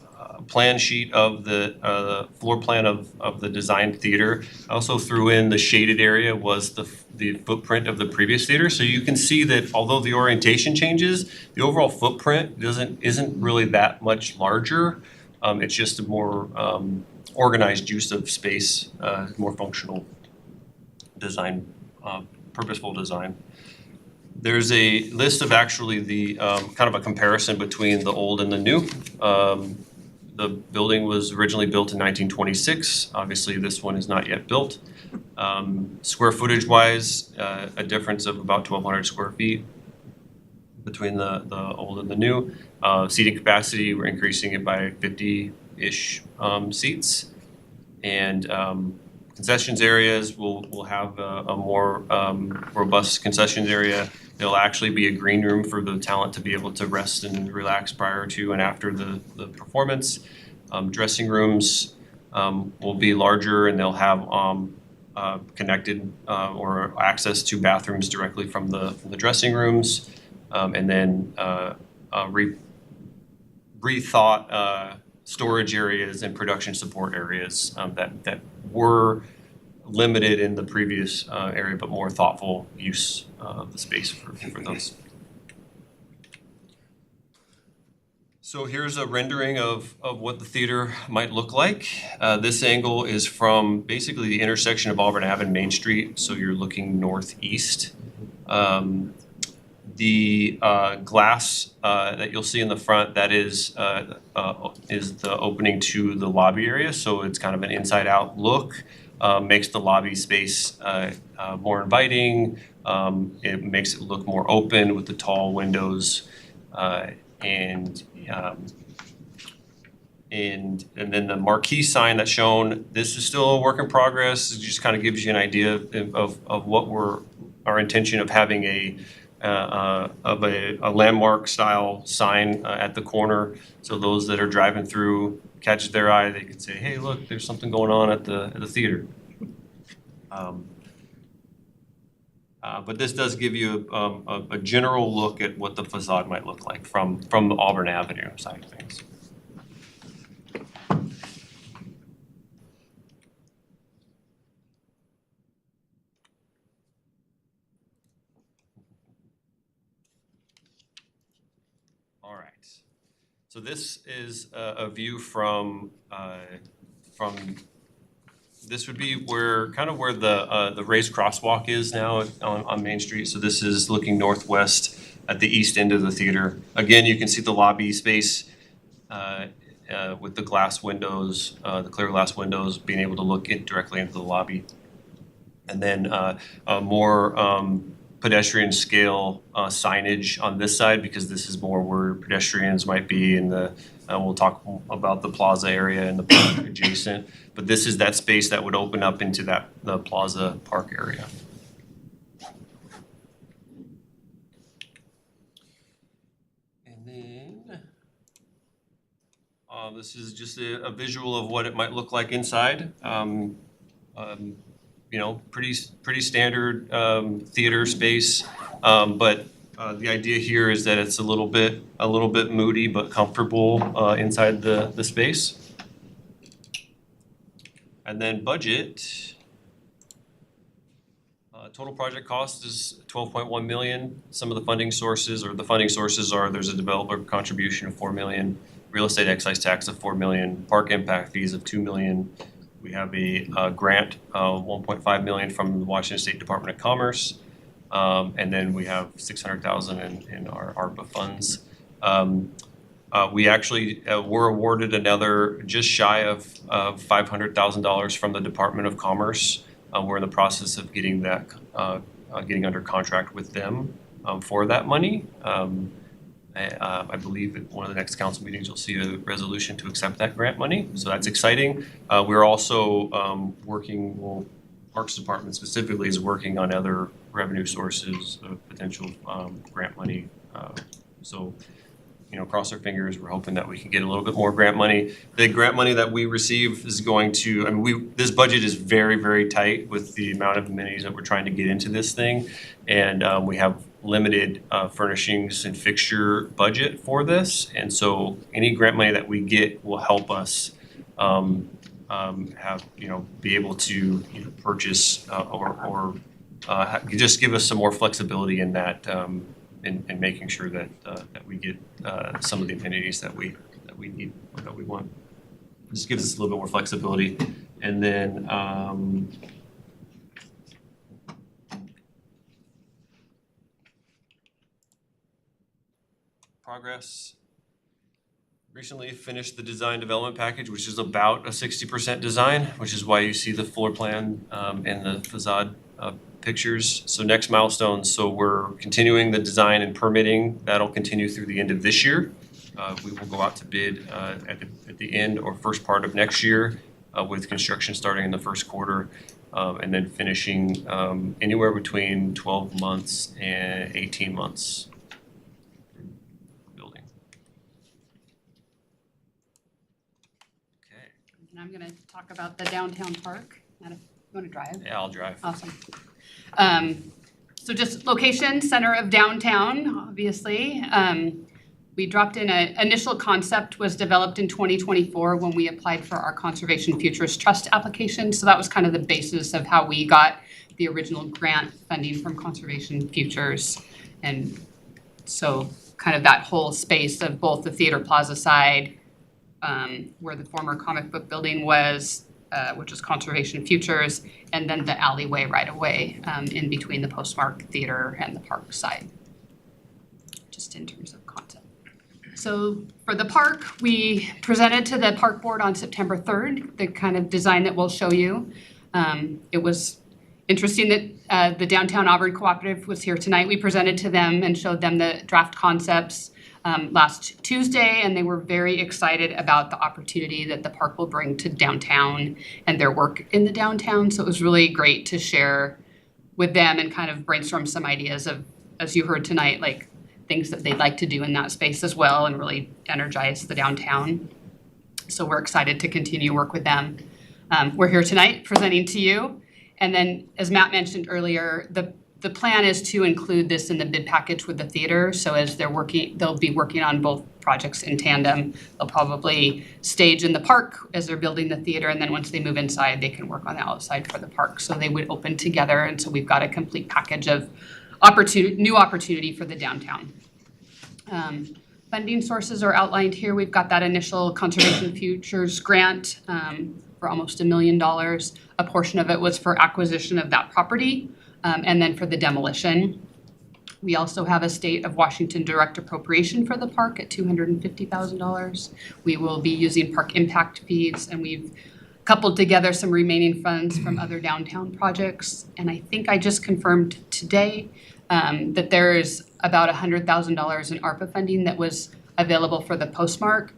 plan sheet of the floor plan of the designed theater. I also threw in the shaded area was the footprint of the previous theater. So you can see that although the orientation changes, the overall footprint isn't really that much larger. It's just a more organized use of space, more functional design, purposeful design. There's a list of actually the kind of a comparison between the old and the new. The building was originally built in 1926. Obviously, this one is not yet built. Square footage wise, a difference of about 1,200 square feet between the old and the new. Seating capacity, we're increasing it by 50-ish seats. And concessions areas, we'll have a more robust concessions area. There'll actually be a green room for the talent to be able to rest and relax prior to and after the performance. Dressing rooms will be larger, and they'll have connected or access to bathrooms directly from the dressing rooms, and then rethought storage areas and production support areas that were limited in the previous area, but more thoughtful use of the space for those. So here's a rendering of what the theater might look like. This angle is from basically the intersection of Auburn Ave and Main Street, so you're looking northeast. The glass that you'll see in the front, that is the opening to the lobby area, so it's kind of an inside-out look. Makes the lobby space more inviting. It makes it look more open with the tall windows, and then the marquee sign that's shown. This is still a work in progress. It just kind of gives you an idea of what our intention of having a landmark style sign at the corner. So those that are driving through catches their eye, they could say, hey, look, there's something going on at the theater. But this does give you a general look at what the facade might look like from the Auburn Avenue side of things. All right. So this is a view from this would be where the raised crosswalk is now on Main Street. So this is looking northwest at the east end of the theater. Again, you can see the lobby space with the glass windows, the clear glass windows, being able to look directly into the lobby. And then more pedestrian scale signage on this side, because this is more where pedestrians might be in the, we'll talk about the plaza area and the park adjacent. But this is that space that would open up into the plaza park area. And then this is just a visual of what it might look like inside. You know, pretty standard theater space, but the idea here is that it's a little bit moody but comfortable inside the space. And then budget. Total project cost is $12.1 million. Some of the funding sources are there's a developer contribution of $4 million, real estate excise tax of $4 million, park impact fees of $2 million. We have a grant, $1.5 million from the Washington State Department of Commerce, and then we have $600,000 in our ARPA funds. We actually were awarded another just shy of $500,000 from the Department of Commerce. We're in the process of getting that getting under contract with them for that money. I believe at one of the next council meetings, you'll see a resolution to accept that grant money. So that's exciting. We're also working, Parks Department specifically is working on other revenue sources of potential grant money. So, you know, cross our fingers. We're hoping that we can get a little bit more grant money. The grant money that we receive is going to, I mean, this budget is very, very tight with the amount of amenities that we're trying to get into this thing. And we have limited furnishings and fixture budget for this. And so any grant money that we get will help us have, you know, be able to purchase or just give us some more flexibility in that in making sure that that we get some of the amenities that we need or that we want. Just gives us a little bit more flexibility. And then progress. Recently finished the design development package, which is about a 60% design, which is why you see the floor plan and the facade pictures. So next milestones, so we're continuing the design and permitting. That'll continue through the end of this year. We will go out to bid at the end or first part of next year with construction starting in the first quarter and then finishing anywhere between 12 months and 18 months. And I'm gonna talk about the downtown park. You wanna drive? Yeah, I'll drive. Awesome. So just location, center of downtown, obviously. We dropped in a initial concept was developed in 2024 when we applied for our Conservation Futures Trust application. So that was kind of the basis of how we got the original grant funding from Conservation Futures. And so kind of that whole space of both the Theater Plaza side, where the former comic book building was, which is Conservation Futures, and then the alleyway right away in between the Postmark Theater and the park side, just in terms of concept. So for the park, we presented to the park board on September 3rd, the kind of design that we'll show you. It was interesting that the Downtown Auburn Cooperative was here tonight. We presented to them and showed them the draft concepts last Tuesday, and they were very excited about the opportunity that the park will bring to downtown and their work in the downtown. So it was really great to share with them and kind of brainstorm some ideas of, as you heard tonight, like things that they'd like to do in that space as well and really energize the downtown. So we're excited to continue work with them. We're here tonight presenting to you. And then, as Matt mentioned earlier, the plan is to include this in the bid package with the theater. So as they'll be working on both projects in tandem. They'll probably stage in the park as they're building the theater, and then once they move inside, they can work on the outside for the park. So they would open together, and so we've got a complete package of new opportunity for the downtown. Funding sources are outlined here. We've got that initial Conservation Futures grant for almost $1 million. A portion of it was for acquisition of that property, and then for the demolition. We also have a state of Washington direct appropriation for the park at $250,000. We will be using park impact fees, and we've coupled together some remaining funds from other downtown projects. And I think I just confirmed today that there is about $100,000 in ARPA funding that was available for the postmark.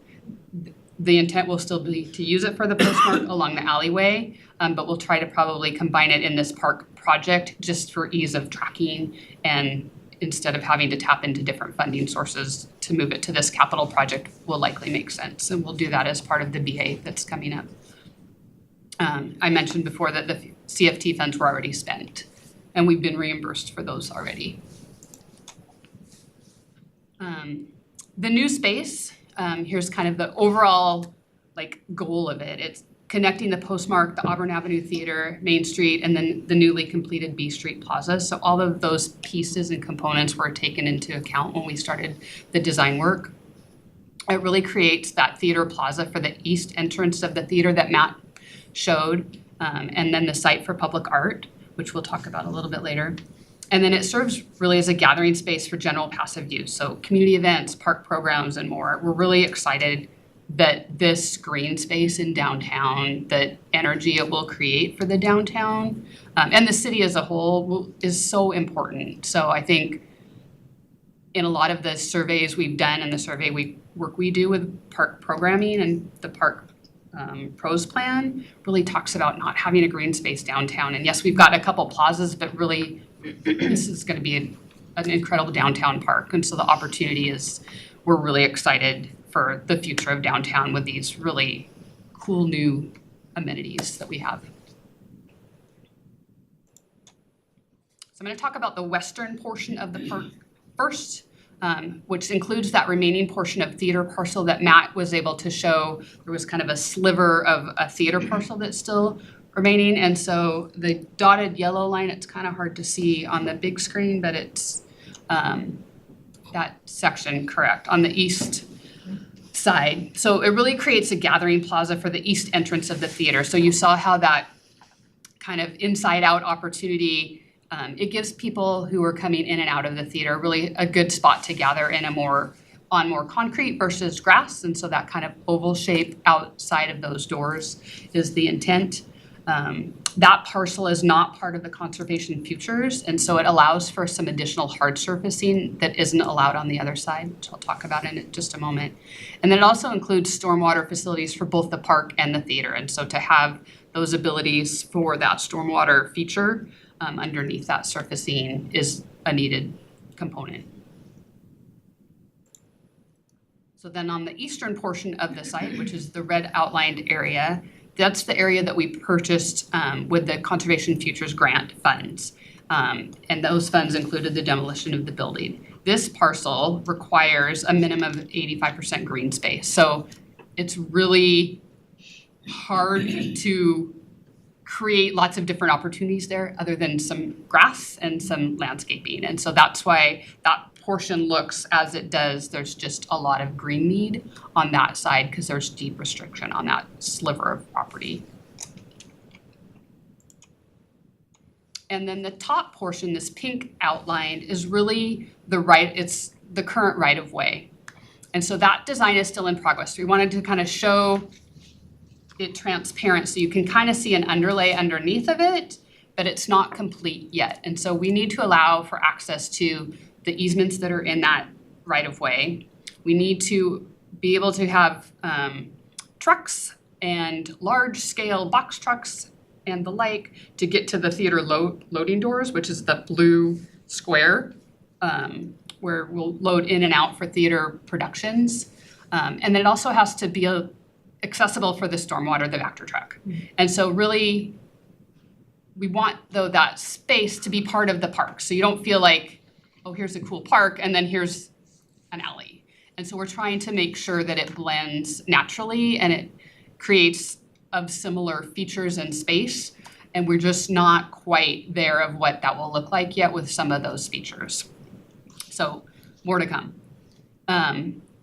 The intent will still be to use it for the postmark along the alleyway, but we'll try to probably combine it in this park project just for ease of tracking, and instead of having to tap into different funding sources to move it to this capital project will likely make sense. And we'll do that as part of the BA that's coming up. I mentioned before that the CFT funds were already spent, and we've been reimbursed for those already. The new space, here's kind of the overall goal of it. It's connecting the postmark, the Auburn Avenue Theater, Main Street, and then the newly completed B Street Plaza. So all of those pieces and components were taken into account when we started the design work. It really creates that theater plaza for the east entrance of the theater that Matt showed, and then the site for public art, which we'll talk about a little bit later. And then it serves really as a gathering space for general passive use. So community events, park programs, and more. We're really excited that this green space in downtown, the energy it will create for the downtown, and the city as a whole is so important. So I think in a lot of the surveys we've done and the survey work we do with park programming, and the park pros plan really talks about not having a green space downtown. And yes, we've got a couple plazas, but really this is going to be an incredible downtown park. And so the opportunity is, we're really excited for the future of downtown with these really cool new amenities that we have. So I'm going to talk about the western portion of the park first, which includes that remaining portion of theater parcel that Matt was able to show. There was kind of a sliver of a theater parcel that's still remaining. And so the dotted yellow line, it's kind of hard to see on the big screen, but it's that section, correct, on the east side. So it really creates a gathering plaza for the east entrance of the theater. So you saw how that kind of inside out opportunity, it gives people who are coming in and out of the theater really a good spot to gather in on more concrete versus grass. And so that kind of oval shape outside of those doors is the intent. That parcel is not part of the conservation futures, and so it allows for some additional hard surfacing that isn't allowed on the other side, which I'll talk about in just a moment. And then it also includes stormwater facilities for both the park and the theater, and so to have those abilities for that stormwater feature underneath that surfacing is a needed component. So then on the eastern portion of the site, which is the red outlined area, that's the area that we purchased with the Conservation Futures grant funds. And those funds included the demolition of the building. This parcel requires a minimum of 85% green space. So it's really hard to create lots of different opportunities there other than some grass and some landscaping. And so that's why that portion looks as it does. There's just a lot of green need on that side because there's deep restriction on that sliver of property. And then the top portion, this pink outline, is really it's the current right of way. And so that design is still in progress. We wanted to kind of show it transparent so you can kind of see an underlay underneath of it, but it's not complete yet. And so we need to allow for access to the easements that are in that right of way. We need to be able to have trucks and large scale box trucks and the like to get to the theater loading doors, which is the blue square where we'll load in and out for theater productions. And then it also has to be accessible for the stormwater, the Vector truck. And so really, we want though that space to be part of the park. So you don't feel like, oh, here's a cool park and then here's an alley. And so we're trying to make sure that it blends naturally and it creates of similar features and space. And we're just not quite there of what that will look like yet with some of those features. So more to come.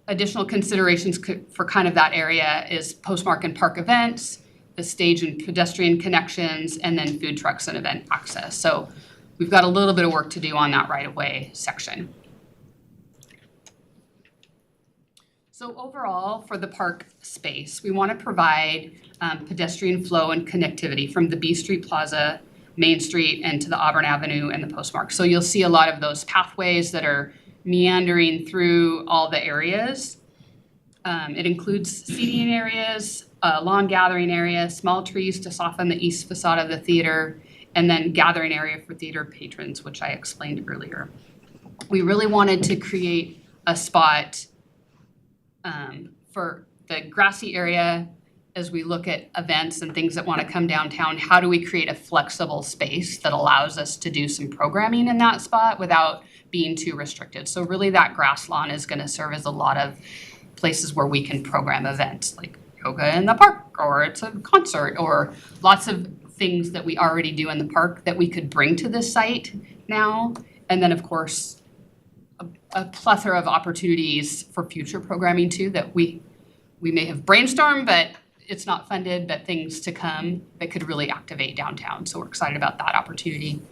Additional considerations for kind of that area is postmark and park events, the stage and pedestrian connections, and then food trucks and event access. So we've got a little bit of work to do on that right-of-way section. So overall, for the park space, we want to provide pedestrian flow and connectivity from the B Street Plaza, Main Street, and to the Auburn Avenue and the postmark. So you'll see a lot of those pathways that are meandering through all the areas. It includes seating areas, lawn gathering area, small trees to soften the east facade of the theater, and then gathering area for theater patrons, which I explained earlier. We really wanted to create a spot for the grassy area as we look at events and things that want to come downtown. How do we create a flexible space that allows us to do some programming in that spot without being too restricted? So really that grass lawn is going to serve as a lot of places where we can program events like yoga in the park, or it's a concert, or lots of things that we already do in the park that we could bring to this site now. And then of course, a plethora of opportunities for future programming too that we may have brainstormed, but it's not funded, but things to come that could really activate downtown. So we're excited about that opportunity.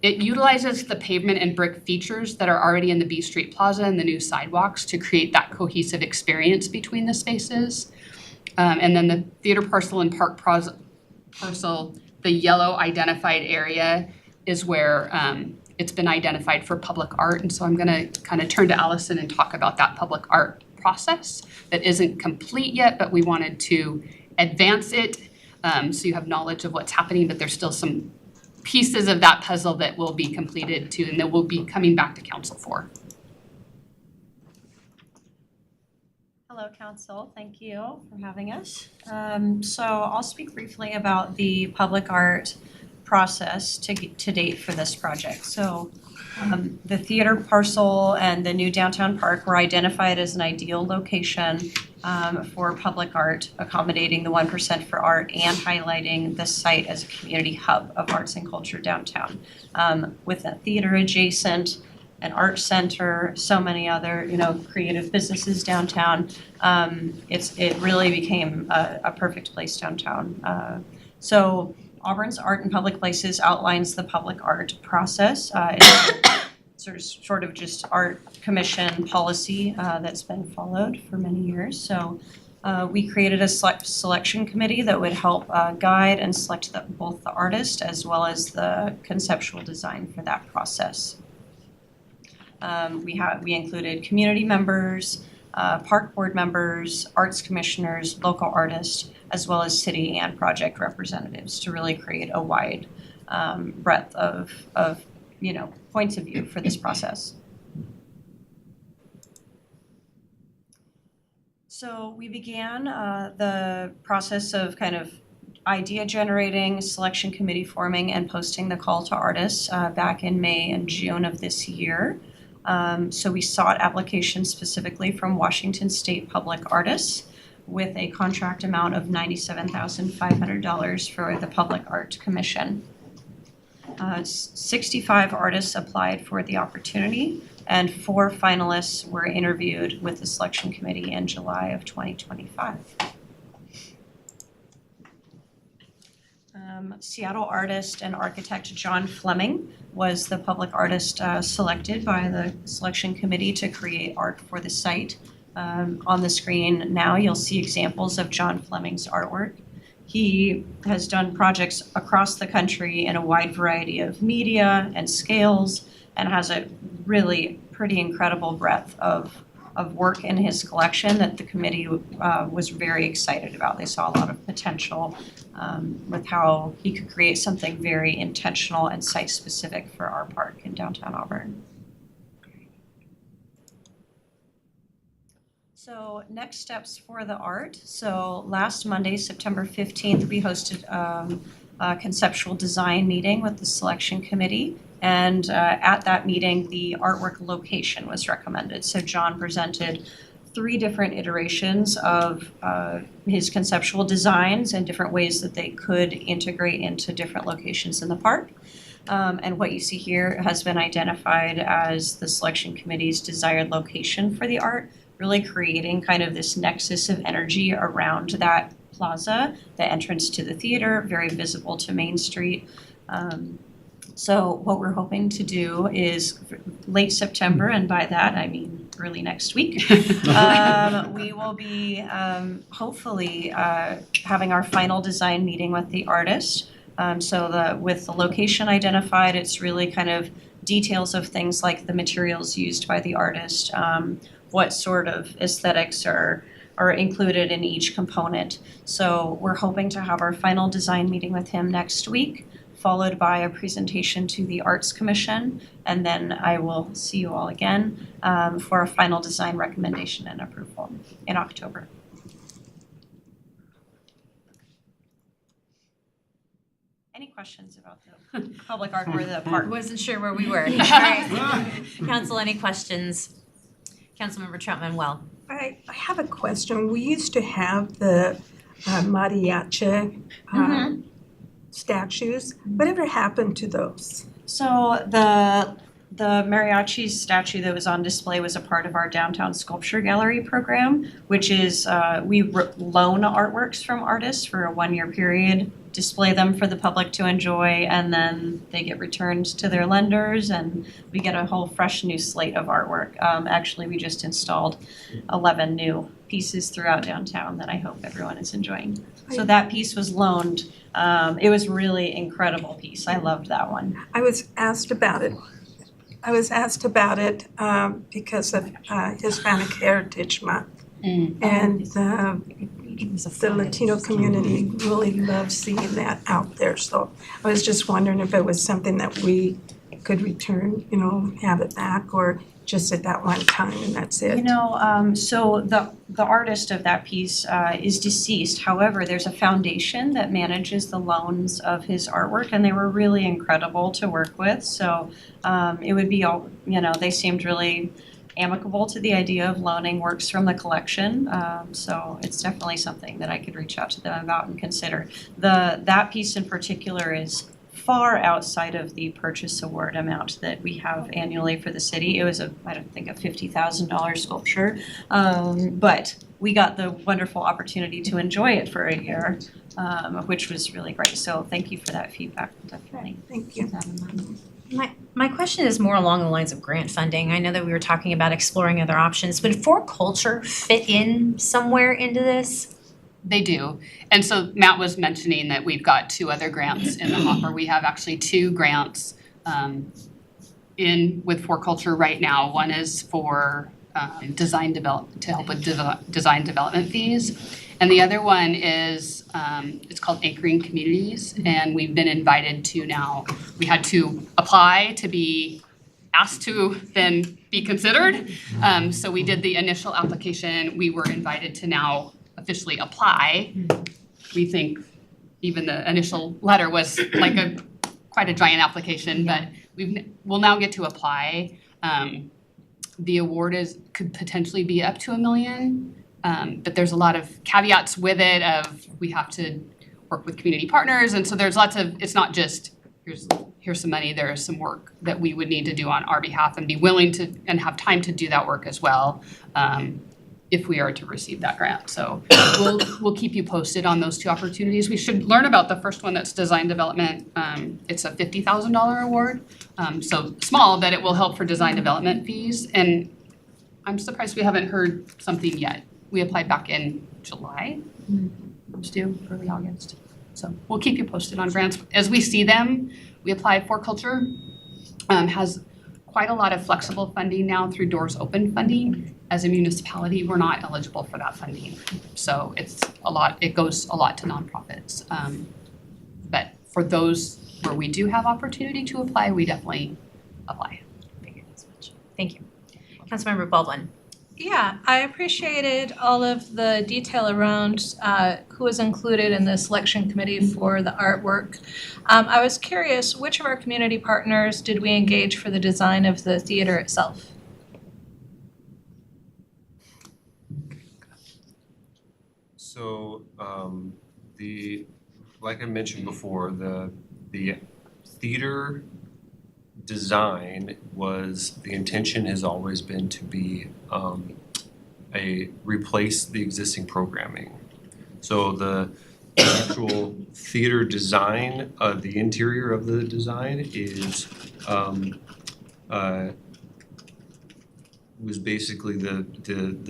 It utilizes the pavement and brick features that are already in the B Street Plaza and the new sidewalks to create that cohesive experience between the spaces. And then the theater parcel and park parcel, the yellow identified area is where it's been identified for public art. And so I'm gonna kind of turn to Allison and talk about that public art process that isn't complete yet, but we wanted to advance it so you have knowledge of what's happening, but there's still some pieces of that puzzle that will be completed too, and that we'll be coming back to council for. Hello, council. Thank you for having us. So I'll speak briefly about the public art process to date for this project. So the theater parcel and the new downtown park were identified as an ideal location for public art, accommodating the 1% for art and highlighting the site as a community hub of arts and culture downtown. With a theater adjacent, an art center, so many other, creative businesses downtown, it really became a perfect place downtown. So Auburn's Art in Public Places outlines the public art process. It's sort of just art commission policy that's been followed for many years. So we created a selection committee that would help guide and select both the artist as well as the conceptual design for that process. We included community members, park board members, arts commissioners, local artists, as well as city and project representatives to really create a wide breadth of points of view for this process. So we began the process of kind of idea generating, selection committee forming, and posting the call to artists back in May and June of this year. So we sought applications specifically from Washington State public artists with a contract amount of $97,500 for the Public Art Commission. 65 artists applied for the opportunity, and 4 finalists were interviewed with the selection committee in July of 2025. Seattle artist and architect John Fleming was the public artist selected by the selection committee to create art for the site. On the screen now, you'll see examples of John Fleming's artwork. He has done projects across the country in a wide variety of media and scales, and has a really pretty incredible breadth of work in his collection that the committee was very excited about. They saw a lot of potential with how he could create something very intentional and site-specific for our park in downtown Auburn. So next steps for the art. So last Monday, September 15th, we hosted a conceptual design meeting with the selection committee. And at that meeting, the artwork location was recommended. So John presented 3 different iterations of his conceptual designs and different ways that they could integrate into different locations in the park. And what you see here has been identified as the selection committee's desired location for the art, really creating kind of this nexus of energy around that plaza, the entrance to the theater, very visible to Main Street. So what we're hoping to do is late September, and by that I mean early next week, we will be hopefully having our final design meeting with the artist. With the location identified, it's really kind of details of things like the materials used by the artist, what sort of aesthetics are included in each component. So we're hoping to have our final design meeting with him next week, followed by a presentation to the Arts Commission, and then I will see you all again for a final design recommendation and approval in October. Any questions about the public art or the park? Wasn't sure where we were. All right. Council, any questions? Councilmember Troutman, well. I have a question. We used to have the mariachi statues. Whatever happened to those? So the mariachi statue that was on display was a part of our downtown sculpture gallery program, which is we loan artworks from artists for a 1-year period, display them for the public to enjoy, and then they get returned to their lenders, and we get a whole fresh new slate of artwork. Actually, we just installed 11 new pieces throughout downtown that I hope everyone is enjoying. So that piece was loaned. It was really incredible piece. I loved that one. I was asked about it because of Hispanic Heritage Month. And the Latino community really loves seeing that out there. So I was just wondering if it was something that we could return, have it back, or just at that one time and that's it. So the artist of that piece is deceased. However, there's a foundation that manages the loans of his artwork, and they were really incredible to work with. So it would be all, they seemed really amicable to the idea of loaning works from the collection. So it's definitely something that I could reach out to them about and consider. That piece in particular is far outside of the purchase award amount that we have annually for the city. It was a $50,000 sculpture, but we got the wonderful opportunity to enjoy it for a year, which was really great. So thank you for that feedback, definitely. Thank you. My question is more along the lines of grant funding. I know that we were talking about exploring other options, but For Culture fit in somewhere into this? They do. And so Matt was mentioning that we've got 2 other grants in the hopper. We have actually 2 grants in with For Culture right now. One is for design development, to help with design development fees. And the other one is, it's called Anchoring Communities, and we've been invited to now, we had to apply to be asked to then be considered. So we did the initial application, we were invited to now officially apply. We think even the initial letter was like quite a giant application, but we'll now get to apply. The award could potentially be up to $1 million. But there's a lot of caveats with it of we have to work with community partners, and so there's lots of, it's not just here's some money, there is some work that we would need to do on our behalf and be willing to and have time to do that work as well, if we are to receive that grant. So we'll keep you posted on those 2 opportunities. We should learn about the first one, that's design development. It's a $50,000 award, so small, but it will help for design development fees, and I'm surprised we haven't heard something yet. We applied back in July, it's due early August. So we'll keep you posted on grants. As we see them, we applied For Culture, has quite a lot of flexible funding now through Doors Open funding. As a municipality, we're not eligible for that funding. So it goes a lot to nonprofits. But for those where we do have opportunity to apply, we definitely apply. Thank you. Councilmember Baldwin. Yeah, I appreciated all of the detail around who was included in the selection committee for the artwork. I was curious, which of our community partners did we engage for the design of the theater itself? So, like I mentioned before, the theater design the intention has always been to be replace the existing programming. So the actual theater design, the interior of the design is was basically the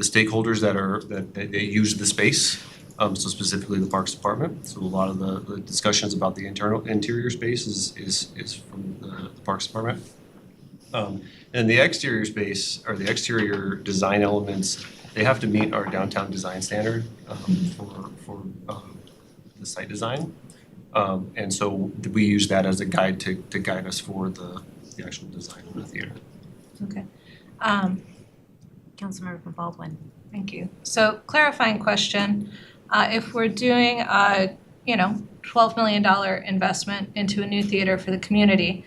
stakeholders that they use the space. So specifically the Parks Department. So a lot of the discussions about the interior space is from the Parks Department. And the exterior space or the exterior design elements, they have to meet our downtown design standard for the site design. And so we use that as a guide to guide us for the actual design of the theater. Okay. Councilmember Baldwin. Thank you. So clarifying question, if we're doing a, $12 million investment into a new theater for the community,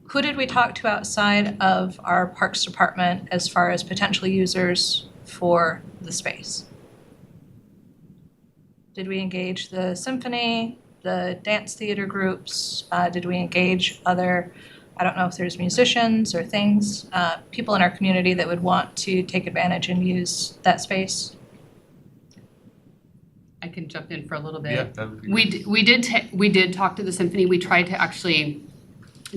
who did we talk to outside of our Parks Department as far as potential users for the space? Did we engage the symphony, the dance theater groups? Did we engage other, I don't know if there's musicians or things, people in our community that would want to take advantage and use that space? I can jump in for a little bit. Yeah, that would be great. We did talk to the symphony. We tried to actually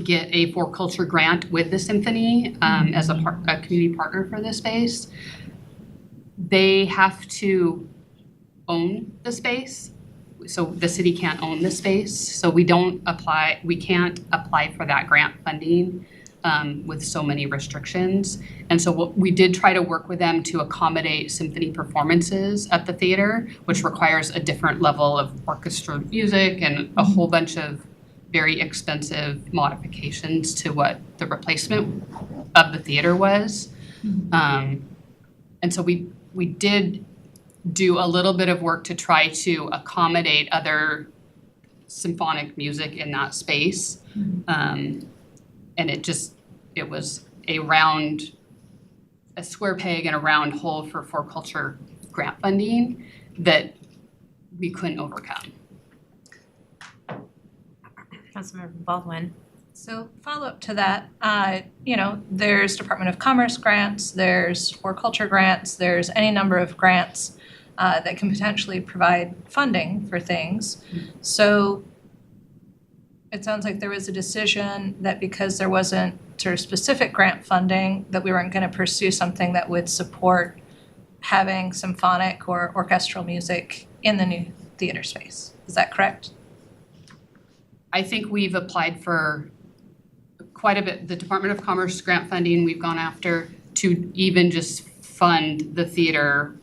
get a For Culture grant with the symphony as a community partner for this space. They have to own the space, so the city can't own the space. So we can't apply for that grant funding with so many restrictions. And so we did try to work with them to accommodate symphony performances at the theater, which requires a different level of orchestral music and a whole bunch of very expensive modifications to what the replacement of the theater was. And so we did do a little bit of work to try to accommodate other symphonic music in that space. And it was a square peg and a round hole for culture grant funding that we couldn't overcome. Councilmember Baldwin. So follow up to that, there's Department of Commerce grants, there's For Culture grants, there's any number of grants that can potentially provide funding for things. So it sounds like there was a decision that because there wasn't sort of specific grant funding, that we weren't going to pursue something that would support having symphonic or orchestral music in the new theater space. Is that correct? I think we've applied for quite a bit. The Department of Commerce grant funding we've gone after to even just fund the theater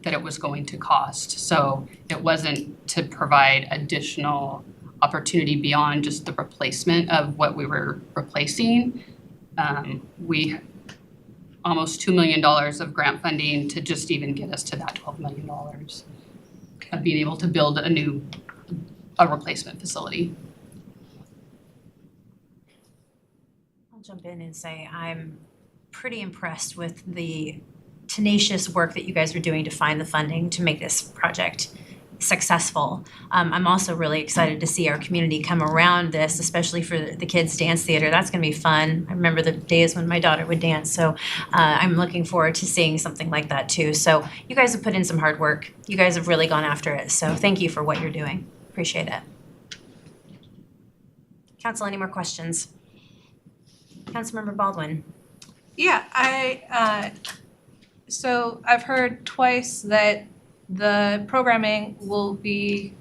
that it was going to cost. So it wasn't to provide additional opportunity beyond just the replacement of what we were replacing. We almost $2 million of grant funding to just even get us to that $12 million of being able to build a replacement facility. I'll jump in and say I'm pretty impressed with the tenacious work that you guys are doing to find the funding to make this project successful. I'm also really excited to see our community come around this, especially for the kids' dance theater. That's going to be fun. I remember the days when my daughter would dance, so I'm looking forward to seeing something like that too. So you guys have put in some hard work. You guys have really gone after it, so thank you for what you're doing. Appreciate it. Council, any more questions? Councilmember Baldwin. Yeah, so I've heard twice that the programming will be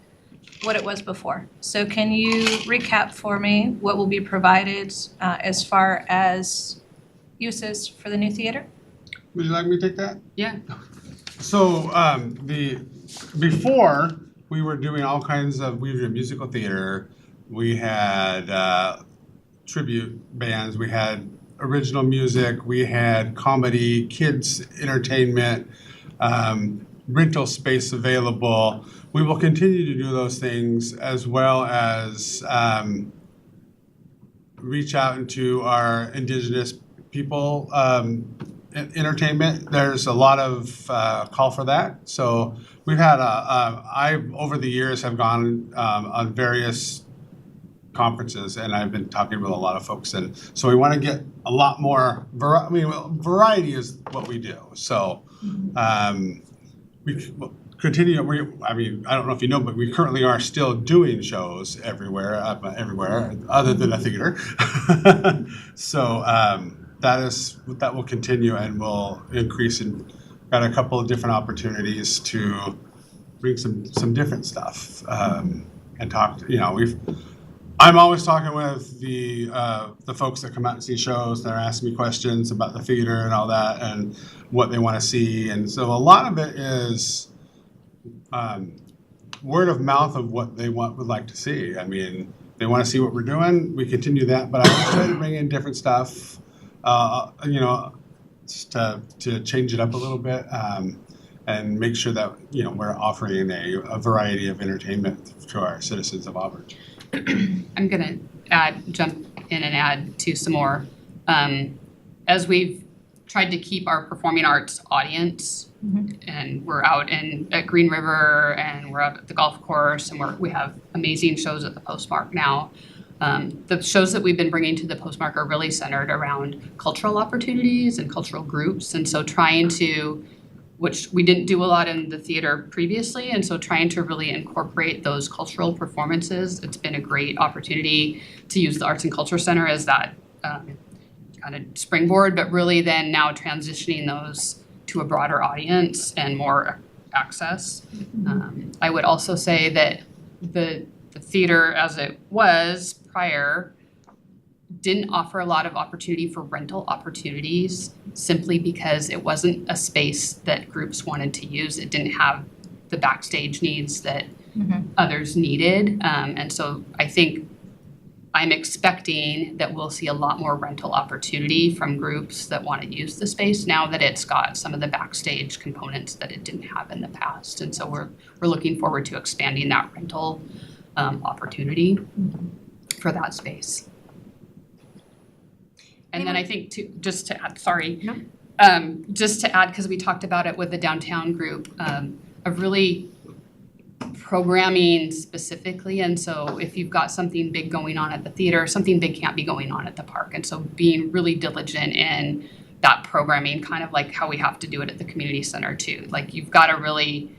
what it was before. So can you recap for me what will be provided as far as uses for the new theater? Would you like me to take that? Yeah. So before we were doing all kinds of, we were doing musical theater, we had tribute bands, we had original music, we had comedy, kids entertainment, rental space available. We will continue to do those things as well as reach out into our indigenous people entertainment. There's a lot of call for that. So we've had I over the years have gone on various conferences, and I've been talking with a lot of folks, and so we want to get a lot more variety is what we do. So we continue. I don't know if you know, but we currently are still doing shows everywhere other than a theater. So that will continue and will increase, and got a couple of different opportunities to bring some different stuff and talk. I'm always talking with the folks that come out and see shows. They're asking me questions about the theater and all that, and what they want to see. And so a lot of it is word of mouth of what they would like to see. I mean, they want to see what we're doing. We continue that, but I try to bring in different stuff, just to change it up a little bit, and make sure that we're offering a variety of entertainment to our citizens of Auburn. I'm gonna jump in and add to some more. As we've tried to keep our performing arts audience, and we're out at Green River, and we're out at the golf course, and we have amazing shows at the Postmark now. The shows that we've been bringing to the Postmark are really centered around cultural opportunities and cultural groups, and so trying to, which we didn't do a lot in the theater previously, and so trying to really incorporate those cultural performances. It's been a great opportunity to use the Arts and Culture Center as that kind of springboard, but really then now transitioning those to a broader audience and more access. I would also say that the theater as it was prior didn't offer a lot of opportunity for rental opportunities simply because it wasn't a space that groups wanted to use. It didn't have the backstage needs that others needed. And so I think I'm expecting that we'll see a lot more rental opportunity from groups that want to use the space now that it's got some of the backstage components that it didn't have in the past. And so we're looking forward to expanding that rental opportunity for that space. And then I think just to add, because we talked about it with the downtown group, of really programming specifically. And so if you've got something big going on at the theater, something big can't be going on at the park. And so being really diligent in that programming, kind of like how we have to do it at the community center too. Like you've got to really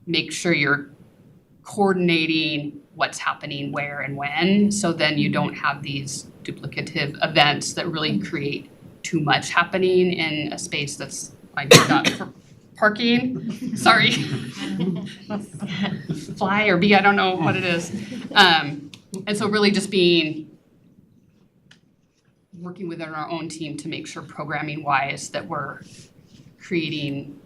make sure you're coordinating what's happening where and when, so then you don't have these duplicative events that really create too much happening in a space that's like not for parking. Sorry. Fly or bee, I don't know what it is. And so really just working within our own team to make sure programming wise that we're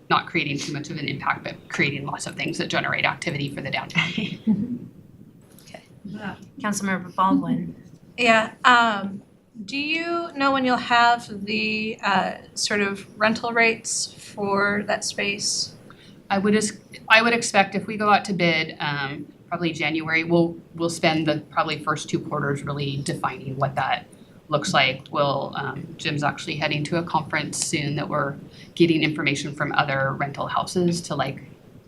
not creating too much of an impact, but creating lots of things that generate activity for the downtown. Councilmember Baldwin. Yeah, do you know when you'll have the sort of rental rates for that space? I would expect if we go out to bid, probably January, we'll spend the probably first 2 quarters really defining what that looks like. Jim's actually heading to a conference soon that we're getting information from other rental houses to like,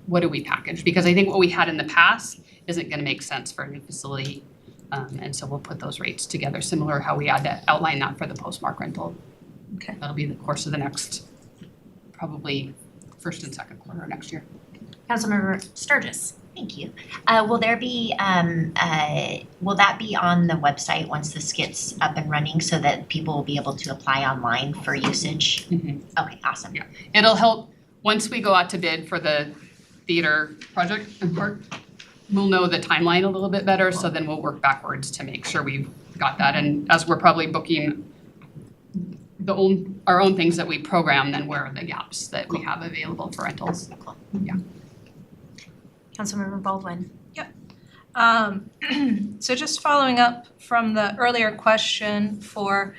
what do we package? Because I think what we had in the past isn't gonna make sense for a new facility. And so we'll put those rates together, similar how we had to outline that for the Postmark rental. Okay. That'll be the course of the next, probably first and second quarter next year. Councilmember Sturgis. Thank you. Will that be on the website once this gets up and running so that people will be able to apply online for usage? Okay, awesome. Yeah, it'll help once we go out to bid for the theater project and park. We'll know the timeline a little bit better, so then we'll work backwards to make sure we've got that. And as we're probably booking our own things that we program, then where are the gaps that we have available for rentals? Yeah. Councilmember Baldwin. So just following up from the earlier question for,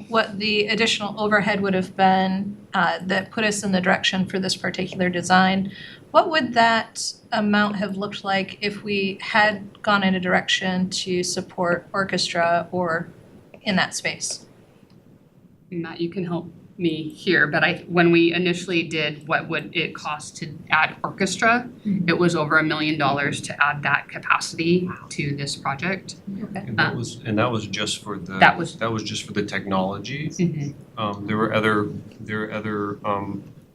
what the additional overhead would have been that put us in the direction for this particular design, what would that amount have looked like if we had gone in a direction to support orchestra or in that space? Matt, you can help me here, but when we initially did what would it cost to add orchestra, it was over $1 million to add that capacity to this project. And that was just for the That was just for the technology. Mhm. There were other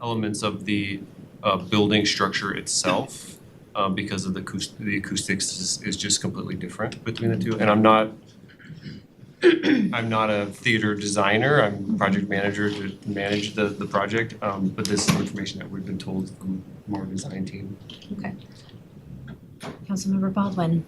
elements of the building structure itself because of the acoustics is just completely different between the two. And I'm not a theater designer, I'm project manager to manage the project, but this is information that we've been told from our design team. Councilmember Baldwin.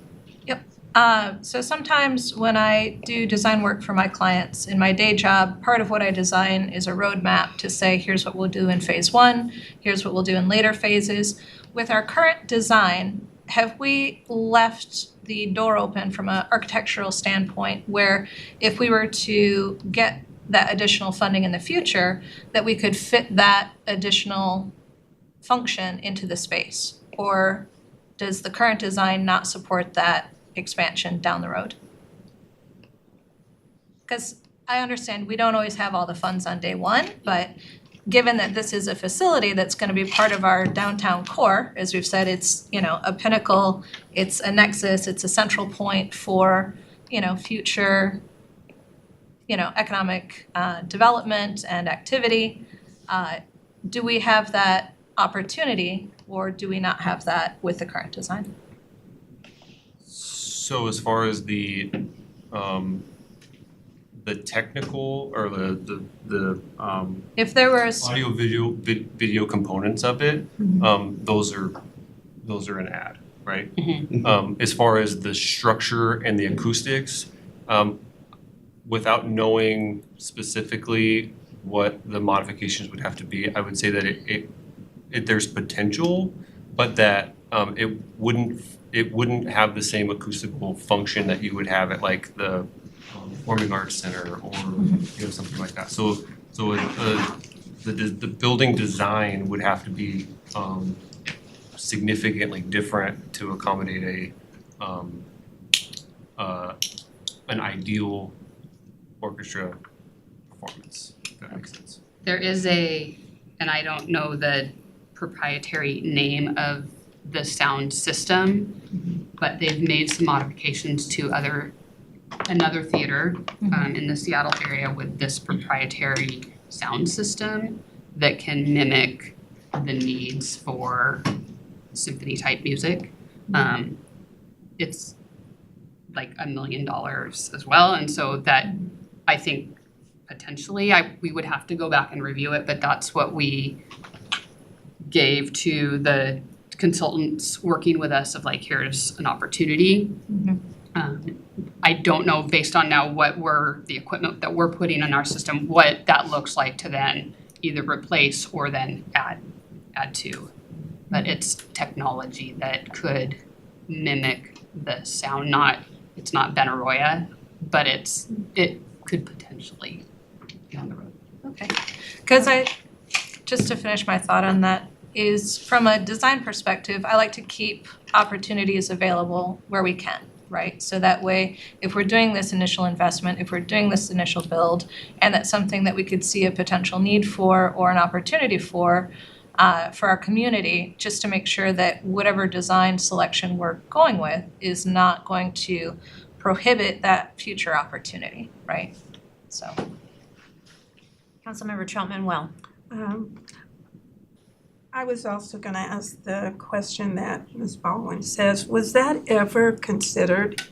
So sometimes when I do design work for my clients in my day job, part of what I design is a roadmap to say, here's what we'll do in phase 1, here's what we'll do in later phases. With our current design, have we left the door open from an architectural standpoint where if we were to get that additional funding in the future, that we could fit that additional function into the space? Or does the current design not support that expansion down the road? Because I understand we don't always have all the funds on day one, but given that this is a facility that's going to be part of our downtown core, as we've said, it's, a pinnacle, it's a nexus, it's a central point for, future, economic development and activity. Do we have that opportunity, or do we not have that with the current design? So as far as the technical or the If there was audio video components of it, those are an add, right? As far as the structure and the acoustics, without knowing specifically what the modifications would have to be, I would say that it there's potential, but that it wouldn't have the same acoustical function that you would have at like the Performing Arts Center or something like that. So the building design would have to be significantly different to accommodate an ideal orchestra performance, if that makes sense. There is and I don't know the proprietary name of the sound system, but they've made some modifications to another theater in the Seattle area with this proprietary sound system that can mimic the needs for symphony type music. It's like $1 million as well, and so that I think potentially we would have to go back and review it, but that's what we gave to the consultants working with us of like, here's an opportunity. I don't know based on now the equipment that we're putting in our system, what that looks like to then either replace or then add to. But it's technology that could mimic the sound. It's not Benaroya, but it could potentially be on the road. Okay, because just to finish my thought on that, is from a design perspective, I like to keep opportunities available where we can, right? So that way, if we're doing this initial investment, if we're doing this initial build, and that's something that we could see a potential need for or an opportunity for our community, just to make sure that whatever design selection we're going with is not going to prohibit that future opportunity, right? So. Councilmember Troutman-Well. I was also going to ask the question that Ms. Baldwin says, was that ever considered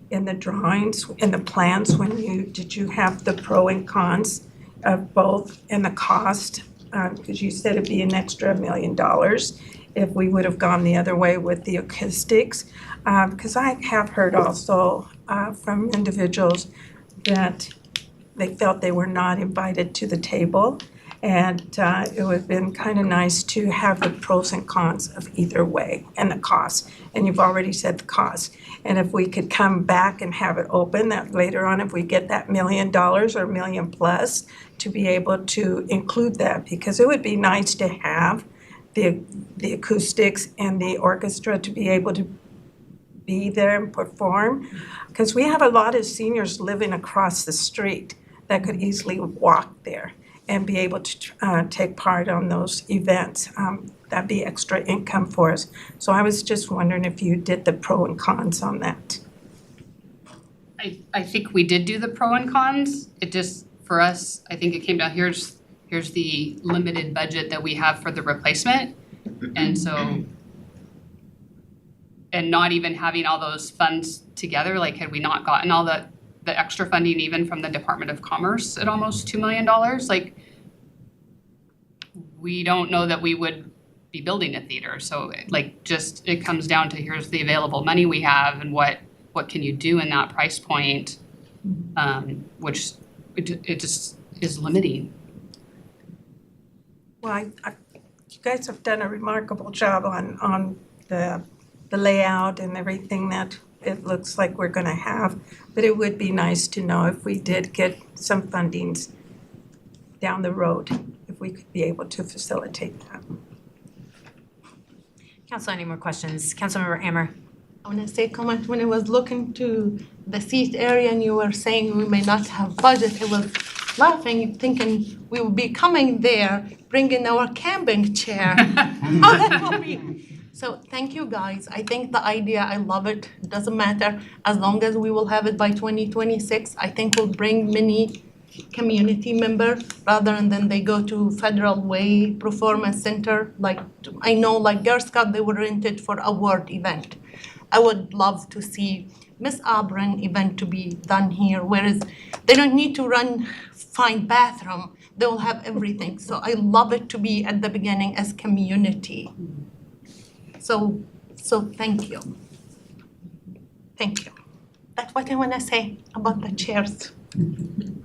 in the drawings, in the plans did you have the pro and cons of both and the cost? Because you said it'd be an extra $1 million if we would have gone the other way with the acoustics. Because I have heard also from individuals that they felt they were not invited to the table. And it would have been kind of nice to have the pros and cons of either way and the cost. And you've already said the cost. And if we could come back and have it open, that later on, if we get that $1 million or $1 million plus, to be able to include that, because it would be nice to have the acoustics and the orchestra to be able to be there and perform. Because we have a lot of seniors living across the street that could easily walk there and be able to take part on those events. That'd be extra income for us. So I was just wondering if you did the pro and cons on that. I think we did do the pro and cons. It just, for us, I think it came down, here's the limited budget that we have for the replacement. And so, and not even having all those funds together, like had we not gotten all the extra funding even from the Department of Commerce at almost $2 million, like we don't know that we would be building a theater. So like just, it comes down to here's the available money we have and what can you do in that price point, which it just is limiting. Well, you guys have done a remarkable job on the layout and everything that it looks like we're gonna have. But it would be nice to know if we did get some fundings down the road, if we could be able to facilitate that. Council, any more questions? Councilmember Ammer. I want to say a comment. When I was looking to the seat area and you were saying we may not have budget, I was laughing, thinking we will be coming there, bringing our camping chair. How that will be. So thank you guys. I think the idea, I love it. It doesn't matter. As long as we will have it by 2026, I think we'll bring many community members rather than they go to Federal Way Performance Center. Like I know like Girl Scout, they were rented for award event. I would love to see Miss Auburn event to be done here, whereas they don't need to find bathroom. They will have everything. So I love it to be at the beginning as community. So thank you. Thank you. That's what I want to say about the chairs. You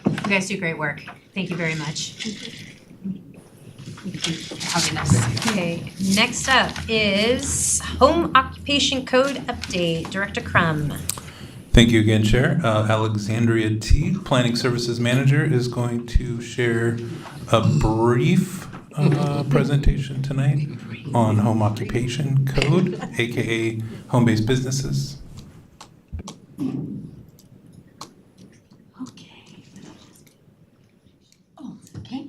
guys do great work. Thank you very much. Thank you for having us. Okay, next up is Home Occupation Code Update. Director Crum. Thank you again, Chair. Alexandria T, Planning Services Manager, is going to share a brief presentation tonight on home occupation code, aka home-based businesses. Okay,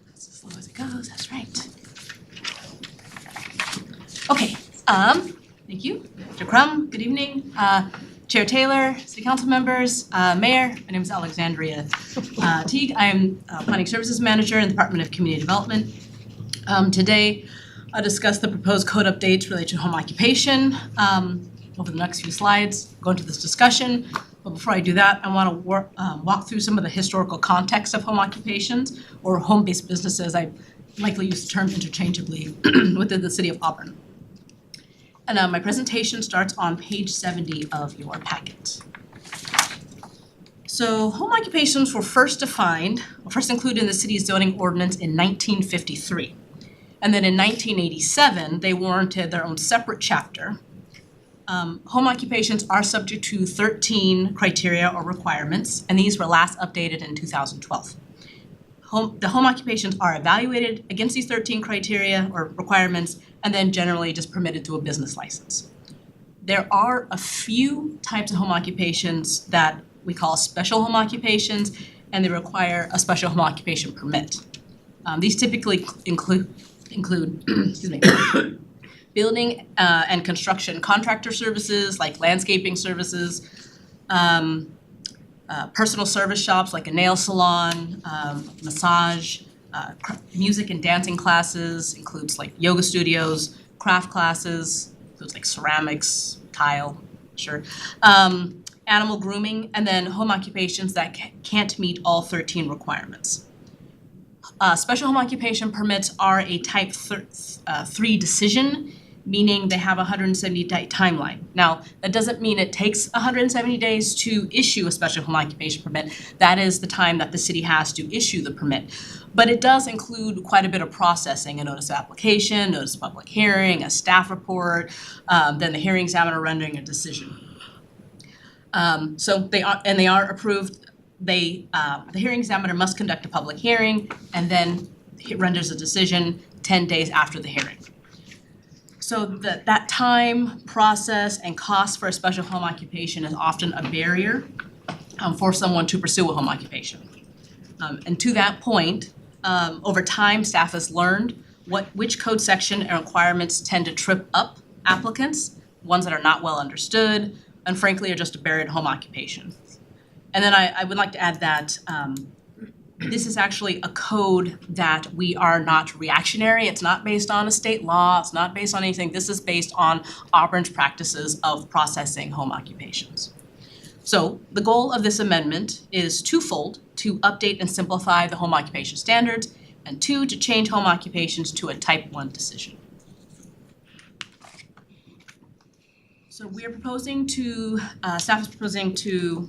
that's as slow as it goes, that's right. Okay, thank you, Mr. Crum, good evening, Chair Taylor, City Council members, Mayor, my name is Alexandria Teague. I am Planning Services Manager in the Department of Community Development. Today, I'll discuss the proposed code updates related to home occupation. Over the next few slides, go into this discussion. But before I do that, I want to walk through some of the historical context of home occupations or home-based businesses. I likely use the term interchangeably within the city of Auburn. And my presentation starts on page 70 of your packet. So home occupations were first included in the city's zoning ordinance in 1953. And then in 1987, they warranted their own separate chapter. Home occupations are subject to 13 criteria or requirements, and these were last updated in 2012. The home occupations are evaluated against these 13 criteria or requirements, and then generally just permitted through a business license. There are a few types of home occupations that we call special home occupations, and they require a special home occupation permit. These typically include excuse me, building and construction contractor services like landscaping services, personal service shops like a nail salon, massage, music and dancing classes, includes like yoga studios, craft classes, includes like ceramics, tile, sure, animal grooming, and then home occupations that can't meet all 13 requirements. Special home occupation permits are a type 3 decision, meaning they have a 170-day timeline. Now, that doesn't mean it takes 170 days to issue a special home occupation permit. That is the time that the city has to issue the permit. But it does include quite a bit of processing, a notice of application, notice of public hearing, a staff report, then the hearing examiner rendering a decision. So they are approved. The hearing examiner must conduct a public hearing and then renders a decision 10 days after the hearing. So that time, process, and cost for a special home occupation is often a barrier for someone to pursue a home occupation. And to that point, over time, staff has learned which code section and requirements tend to trip up applicants, ones that are not well understood, and frankly are just a barrier to home occupation. And then I would like to add that this is actually a code that we are not reactionary. It's not based on a state law. It's not based on anything. This is based on Auburn's practices of processing home occupations. So the goal of this amendment is twofold: to update and simplify the home occupation standards, and two, to change home occupations to a type 1 decision. So we are proposing to, staff is proposing to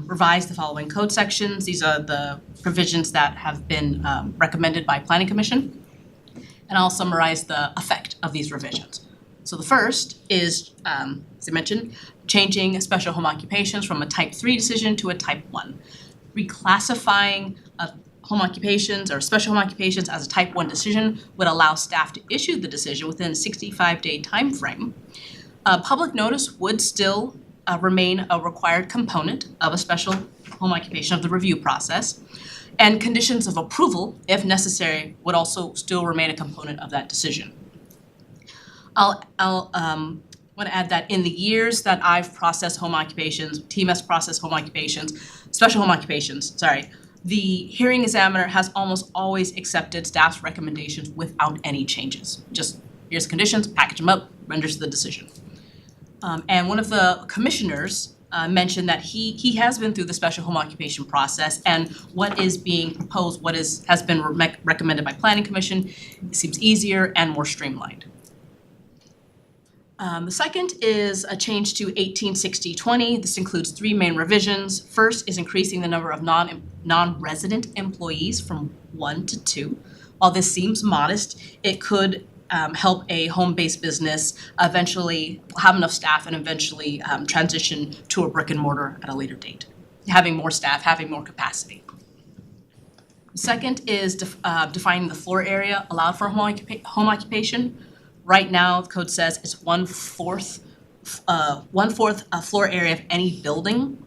revise the following code sections. These are the provisions that have been recommended by Planning Commission. And I'll summarize the effect of these revisions. So the first is, as I mentioned, changing special home occupations from a type 3 decision to a type 1. Reclassifying home occupations or special home occupations as a type 1 decision would allow staff to issue the decision within a 65-day time frame. Public notice would still remain a required component of a special home occupation of the review process. And conditions of approval, if necessary, would also still remain a component of that decision. I'll want to add that in the years that I've processed home occupations, team has processed home occupations, special home occupations, the hearing examiner has almost always accepted staff's recommendations without any changes. Just here's conditions, package them up, renders the decision. And one of the commissioners mentioned that he has been through the special home occupation process, and what is being proposed, has been recommended by Planning Commission, seems easier and more streamlined. The second is a change to 1860-20. This includes 3 main revisions. First is increasing the number of non-resident employees from 1 to 2. While this seems modest, it could help a home-based business eventually have enough staff and eventually transition to a brick and mortar at a later date. Having more staff, having more capacity. Second is defining the floor area allowed for home occupation. Right now, the code says it's 1/4 floor area of any building.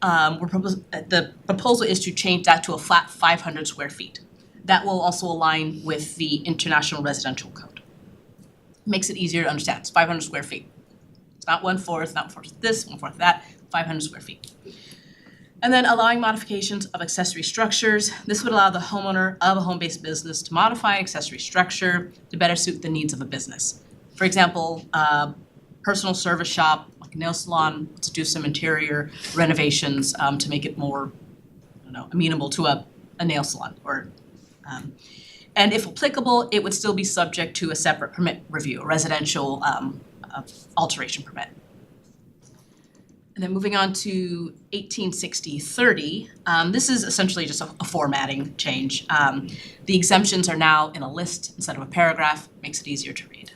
The proposal is to change that to a flat 500 square feet. That will also align with the International Residential Code. Makes it easier to understand. It's 500 square feet. It's not 1/4, not 1/4 this, 1/4 that, 500 square feet. And then allowing modifications of accessory structures. This would allow the homeowner of a home-based business to modify accessory structure to better suit the needs of a business. For example, personal service shop, like a nail salon, to do some interior renovations to make it more, amenable to a nail salon. And if applicable, it would still be subject to a separate permit review, a residential alteration permit. And then moving on to 1860-30, this is essentially just a formatting change. The exemptions are now in a list instead of a paragraph, makes it easier to read.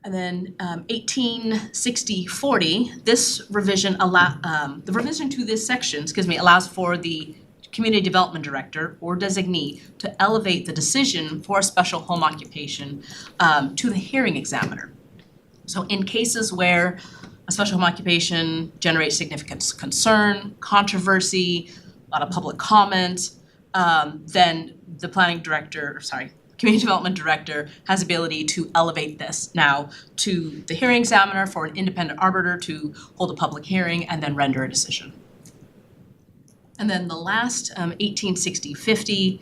And then 1860-40, this revision the revision to this section, allows for the community development director or designee to elevate the decision for a special home occupation to the hearing examiner. So in cases where a special home occupation generates significant concern, controversy, a lot of public comment, then the community development director has the ability to elevate this now to the hearing examiner for an independent arbiter to hold a public hearing and then render a decision. And then the last, 1860-50,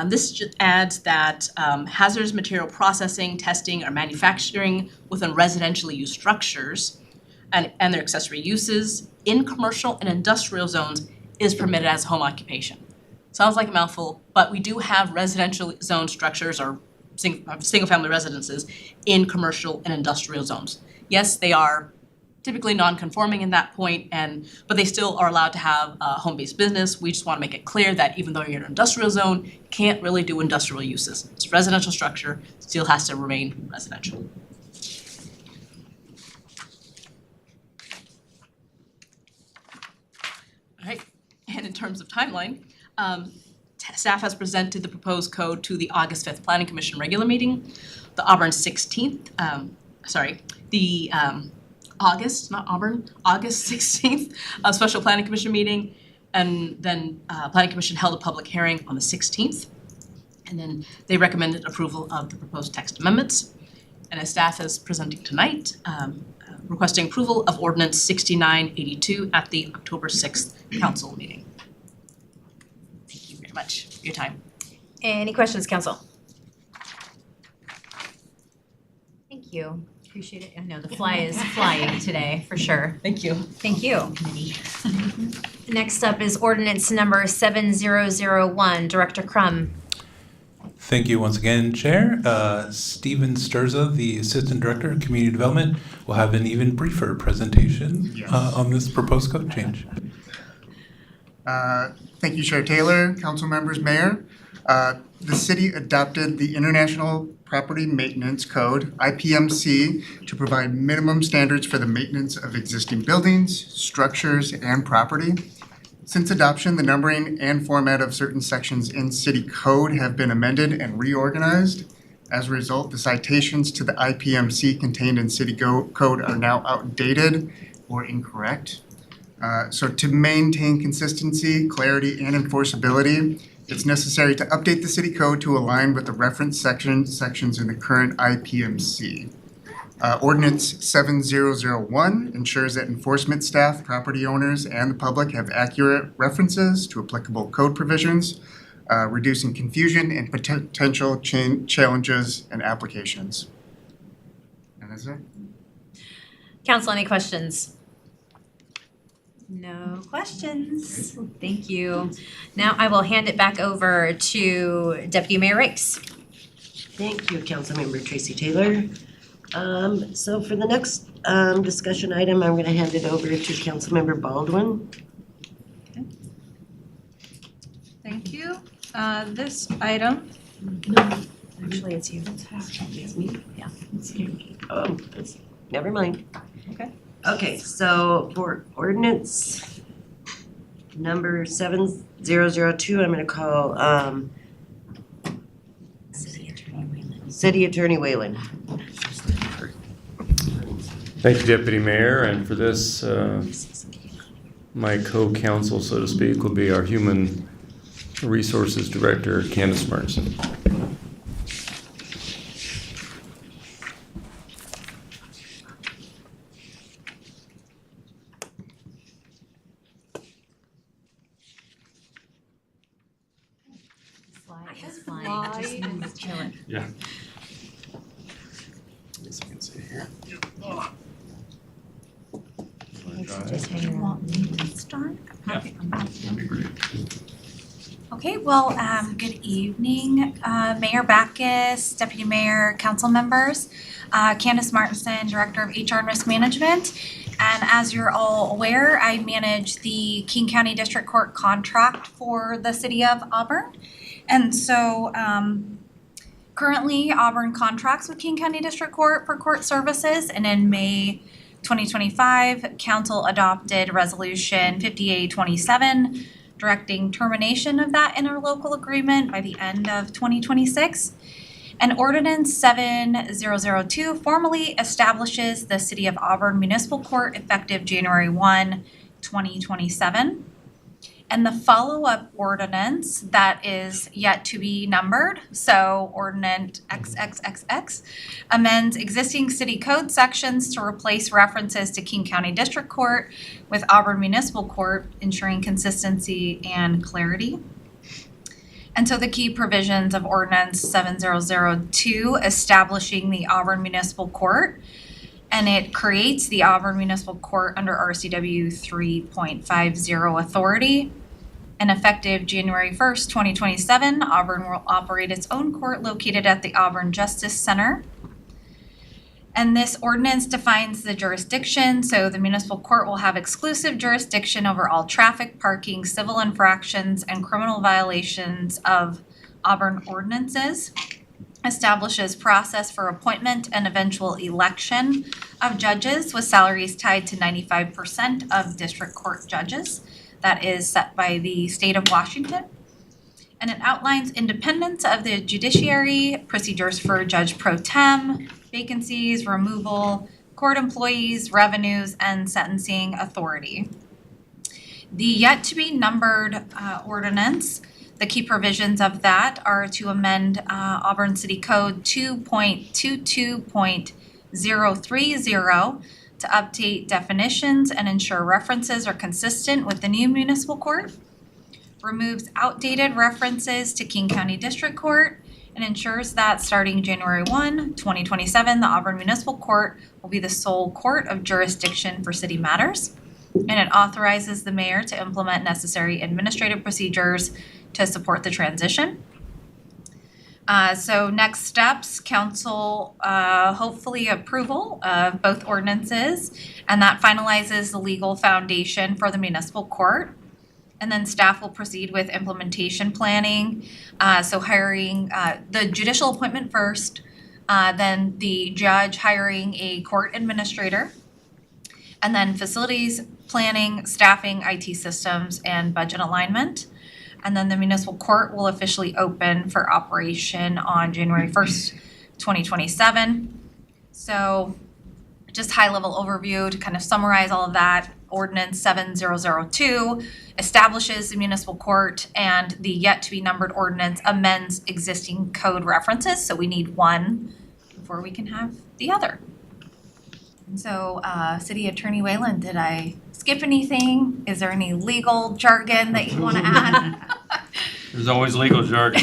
this just adds that hazardous material processing, testing, or manufacturing within residentially used structures and their accessory uses in commercial and industrial zones is permitted as a home occupation. Sounds like a mouthful, but we do have residential zone structures or single-family residences in commercial and industrial zones. Yes, they are typically non-conforming in that point, but they still are allowed to have a home-based business. We just want to make it clear that even though you're in an industrial zone, you can't really do industrial uses. It's a residential structure, still has to remain residential. All right, and in terms of timeline, staff has presented the proposed code to the August 5th Planning Commission regular meeting, the Auburn 16th, August 16th special Planning Commission meeting, and then Planning Commission held a public hearing on the 16th, and then they recommended approval of the proposed text amendments. And as staff is presenting tonight, requesting approval of ordinance 6982 at the October 6th council meeting. Thank you very much for your time. Any questions, council? Thank you. Appreciate it. I know the fly is flying today, for sure. Thank you. Thank you. Next up is ordinance number 7001. Director Crum. Thank you once again, Chair. Stephen Sturza, the Assistant Director of Community Development, will have an even briefer presentation on this proposed code change. Thank you, Chair Taylor, council members, mayor. The city adopted the International Property Maintenance Code, IPMC, to provide minimum standards for the maintenance of existing buildings, structures, and property. Since adoption, the numbering and format of certain sections in city code have been amended and reorganized. As a result, the citations to the IPMC contained in city code are now outdated or incorrect. So to maintain consistency, clarity, and enforceability, it's necessary to update the city code to align with the reference sections in the current IPMC. Ordinance 7001 ensures that enforcement staff, property owners, and the public have accurate references to applicable code provisions, reducing confusion and potential challenges and applications. And that's it. Council, any questions? No questions. Thank you. Now I will hand it back over to Deputy Mayor Rakes. Thank you, Councilmember Tracy Taylor. So for the next discussion item, I'm going to hand it over to Councilmember Baldwin. Thank you. This item. Actually, it's you. It's me? Yeah. Oh, never mind. Okay. Okay, so for ordinance number 7002, I'm going to call City Attorney Whalen. Thank you, Deputy Mayor, and for this, my co-counsel, so to speak, will be our Human Resources Director, Candace Martinson. Yeah. Yes, I can see here. Just hang You want me to start? Yeah, that'd be great. Okay, well, good evening, Mayor Backus, Deputy Mayor, council members. Candace Martinson, Director of HR and Risk Management. And as you're all aware, I manage the King County District Court contract for the city of Auburn. And so currently Auburn contracts with King County District Court for court services, and in May 2025, council adopted resolution 5827 directing termination of that interlocal agreement by the end of 2026. And ordinance 7002 formally establishes the City of Auburn Municipal Court effective January 1, 2027. And the follow-up ordinance that is yet to be numbered, so ordinance XXXX, amends existing city code sections to replace references to King County District Court with Auburn Municipal Court, ensuring consistency and clarity. And so the key provisions of ordinance 7002 establishing the Auburn Municipal Court, and it creates the Auburn Municipal Court under RCW 3.50 authority. And effective January 1st, 2027, Auburn will operate its own court located at the Auburn Justice Center. And this ordinance defines the jurisdiction, so the municipal court will have exclusive jurisdiction over all traffic, parking, civil infractions, and criminal violations of Auburn ordinances. Establishes process for appointment and eventual election of judges with salaries tied to 95% of district court judges. That is set by the state of Washington. And it outlines independence of the judiciary, procedures for judge pro tem, vacancies, removal, court employees, revenues, and sentencing authority. The yet to be numbered ordinance, the key provisions of that are to amend Auburn City Code 2.22.030 to update definitions and ensure references are consistent with the new municipal court. Removes outdated references to King County District Court and ensures that starting January 1, 2027, the Auburn Municipal Court will be the sole court of jurisdiction for city matters. And it authorizes the mayor to implement necessary administrative procedures to support the transition. So next steps, council hopefully approval of both ordinances, and that finalizes the legal foundation for the municipal court. And then staff will proceed with implementation planning, so hiring the judicial appointment first, then the judge hiring a court administrator, and then facilities planning, staffing, IT systems, and budget alignment. And then the municipal court will officially open for operation on January 1st, 2027. So just high-level overview to kind of summarize all of that. Ordinance 7002 establishes the municipal court, and the yet-to-be-numbered ordinance amends existing code references. So we need one before we can have the other. And so, City Attorney Whalen, did I skip anything? Is there any legal jargon that you want to add? There's always legal jargon.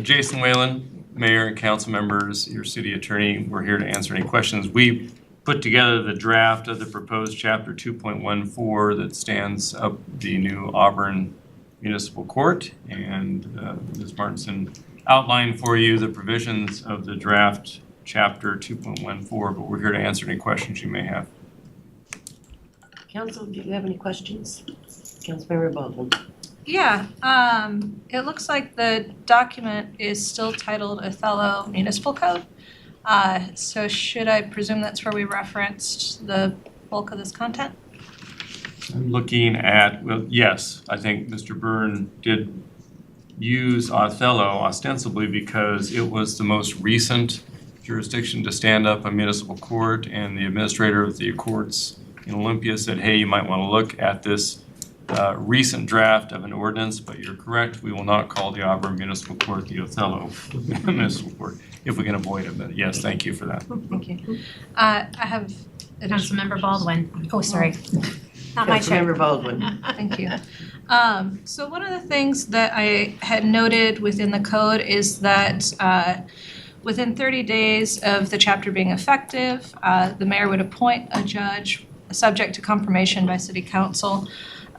Jason Whalen, Mayor and council members, your city attorney, we're here to answer any questions. We put together the draft of the proposed chapter 2.14 that stands up the new Auburn Municipal Court, and Ms. Martinson outlined for you the provisions of the draft chapter 2.14, but we're here to answer any questions you may have. Council, do you have any questions? Councilmember Baldwin. Yeah, it looks like the document is still titled Othello Municipal Code. So should I presume that's where we referenced the bulk of this content? I'm looking at, well, yes, I think Mr. Byrne did use Othello ostensibly because it was the most recent jurisdiction to stand up a municipal court, and the administrator of the courts in Olympia said, hey, you might want to look at this recent draft of an ordinance, but you're correct, we will not call the Auburn Municipal Court the Othello Municipal Court if we can avoid it, but yes, thank you for that. Thank you. I have Councilmember Baldwin. Oh, sorry. Not my turn. Councilmember Baldwin. Thank you. So one of the things that I had noted within the code is that within 30 days of the chapter being effective, the mayor would appoint a judge subject to confirmation by city council.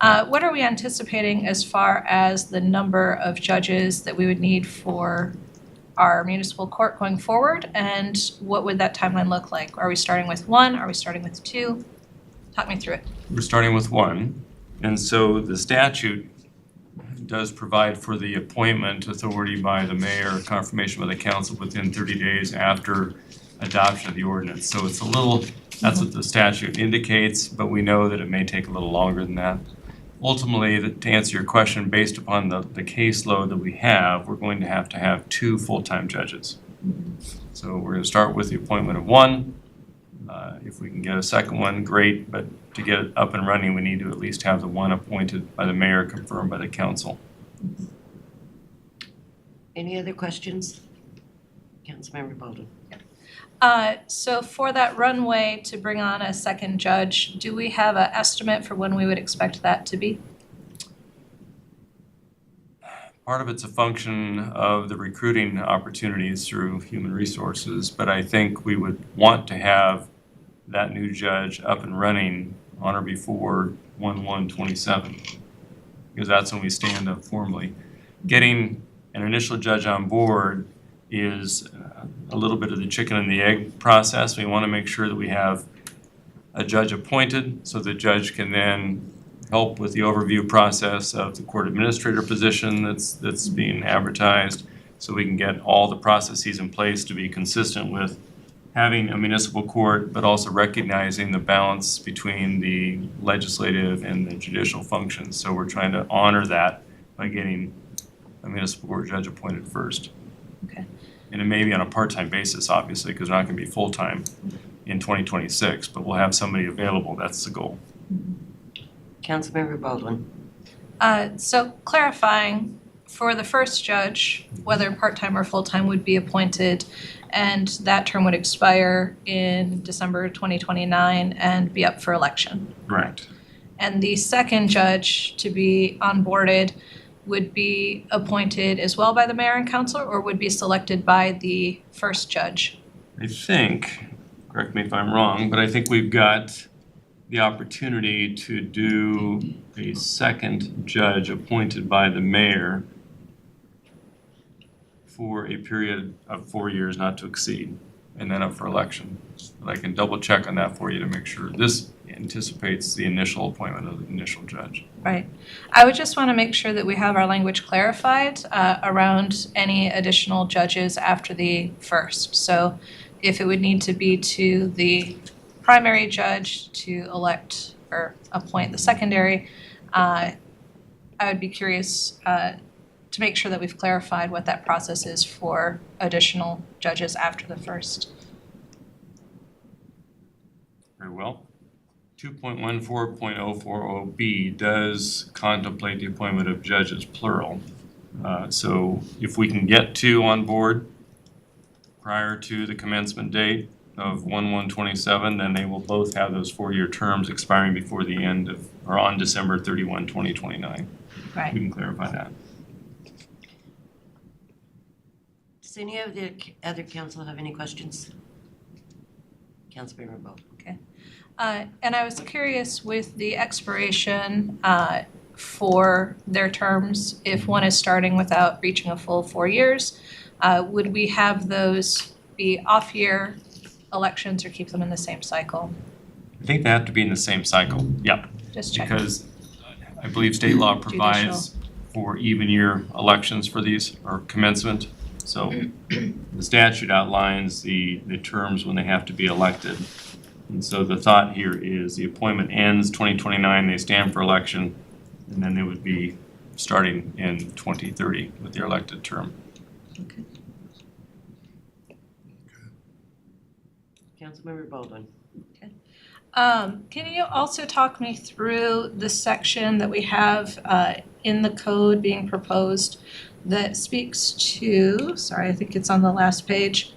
What are we anticipating as far as the number of judges that we would need for our municipal court going forward, and what would that timeline look like? Are we starting with one? Are we starting with two? Talk me through it. We're starting with one, and so the statute does provide for the appointment authority by the mayor, confirmation by the council within 30 days after adoption of the ordinance. So it's a little, that's what the statute indicates, but we know that it may take a little longer than that. Ultimately, to answer your question, based upon the caseload that we have, we're going to have 2 full-time judges. So we're going to start with the appointment of one. If we can get a second one, great, but to get it up and running, we need to at least have the one appointed by the mayor, confirmed by the council. Any other questions? Councilmember Baldwin. So for that runway to bring on a second judge, do we have an estimate for when we would expect that to be? Part of it's a function of the recruiting opportunities through human resources, but I think we would want to have that new judge up and running on or before 1/1/27. because that's when we stand up formally. Getting an initial judge on board is a little bit of the chicken and the egg process. We want to make sure that we have a judge appointed, so the judge can then help with the overview process of the court administrator position that's being advertised, so we can get all the processes in place to be consistent with having a municipal court, but also recognizing the balance between the legislative and the judicial functions. So we're trying to honor that by getting a municipal court judge appointed first. Okay. And it may be on a part-time basis, obviously, because we're not going to be full-time in 2026, but we'll have somebody available. That's the goal. Councilmember Baldwin. So clarifying, for the first judge, whether part-time or full-time would be appointed, and that term would expire in December 2029 and be up for election. Right. And the second judge to be onboarded would be appointed as well by the mayor and council, or would be selected by the first judge? I think, correct me if I'm wrong, but I think we've got the opportunity to do a second judge appointed by the mayor for a period of 4 years not to exceed, and then up for election. But I can double check on that for you to make sure. This anticipates the initial appointment of the initial judge. Right. I would just want to make sure that we have our language clarified around any additional judges after the first. So if it would need to be to the primary judge to elect or appoint the secondary, I would be curious to make sure that we've clarified what that process is for additional judges after the first. Very well. 2.14.040B does contemplate the appointment of judges, plural. So if we can get two on board prior to the commencement date of 1/1/27, then they will both have those 4-year terms expiring before the end of, or on December 31, 2029. Right. We can clarify that. Does any of the other council have any questions? Councilmember Baldwin. Okay. And I was curious with the expiration for their terms, if one is starting without reaching a full 4 years, would we have those be off-year elections or keep them in the same cycle? I think they have to be in the same cycle, yep. Just checking. Because I believe state law provides for even year elections for these, or commencement. So the statute outlines the terms when they have to be elected. And so the thought here is the appointment ends 2029, they stand for election, and then they would be starting in 2030 with their elected term. Okay. Councilmember Baldwin. Can you also talk me through the section that we have in the code being proposed that speaks to, sorry, I think it's on the last page,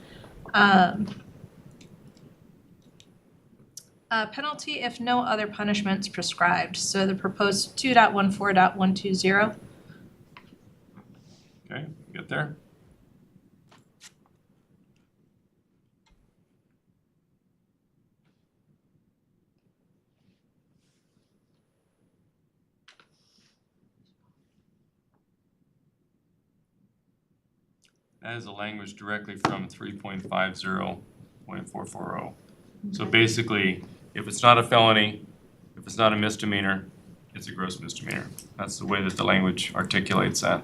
penalty if no other punishment's prescribed. So the proposed 2.14.120. Okay, get there? That is a language directly from 3.50.440. So basically, if it's not a felony, if it's not a misdemeanor, it's a gross misdemeanor. That's the way that the language articulates that.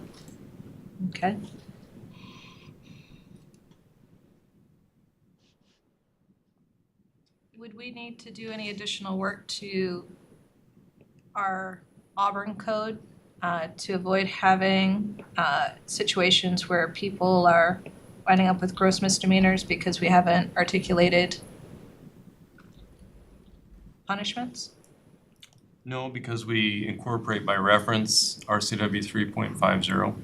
Okay. Would we need to do any additional work to our Auburn code to avoid having situations where people are winding up with gross misdemeanors because we haven't articulated punishments? No, because we incorporate by reference RCW 3.50,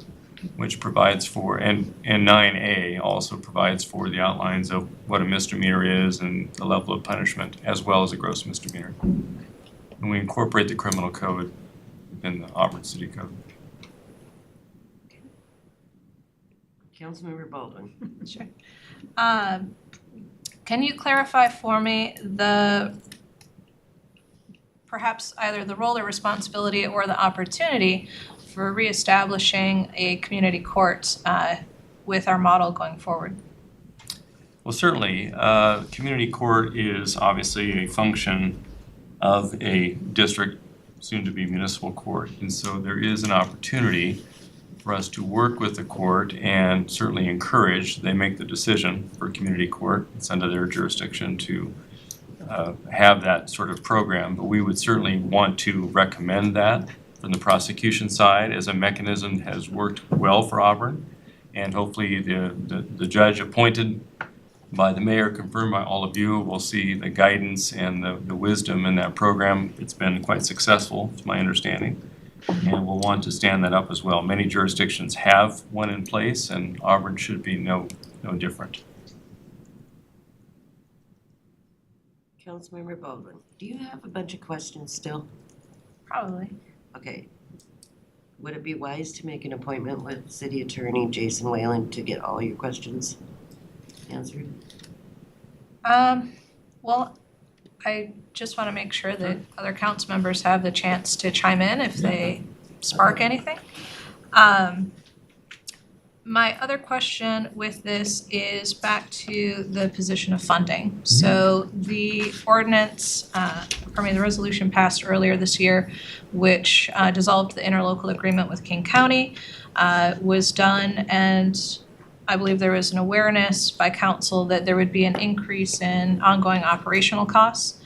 which provides for, and 9A also provides for the outlines of what a misdemeanor is and the level of punishment, as well as a gross misdemeanor. And we incorporate the criminal code in the Auburn City Code. Councilmember Baldwin. Sure. Can you clarify for me the perhaps either the role or responsibility or the opportunity for reestablishing a community court with our model going forward? Well, certainly, community court is obviously a function of a district, soon-to-be municipal court. And so there is an opportunity for us to work with the court and certainly encourage, they make the decision for community court. It's under their jurisdiction to have that sort of program, but we would certainly want to recommend that from the prosecution side as a mechanism that has worked well for Auburn. And hopefully the judge appointed by the mayor, confirmed by all of you, will see the guidance and the wisdom in that program. It's been quite successful, to my understanding, and we'll want to stand that up as well. Many jurisdictions have one in place, and Auburn should be no different. Councilmember Baldwin, do you have a bunch of questions still? Probably. Okay. Would it be wise to make an appointment with City Attorney Jason Whalen to get all your questions answered? Well, I just want to make sure that other council members have the chance to chime in if they spark anything. My other question with this is back to the position of funding. So the ordinance, the resolution passed earlier this year, which dissolved the interlocal agreement with King County, was done, and I believe there was an awareness by council that there would be an increase in ongoing operational costs.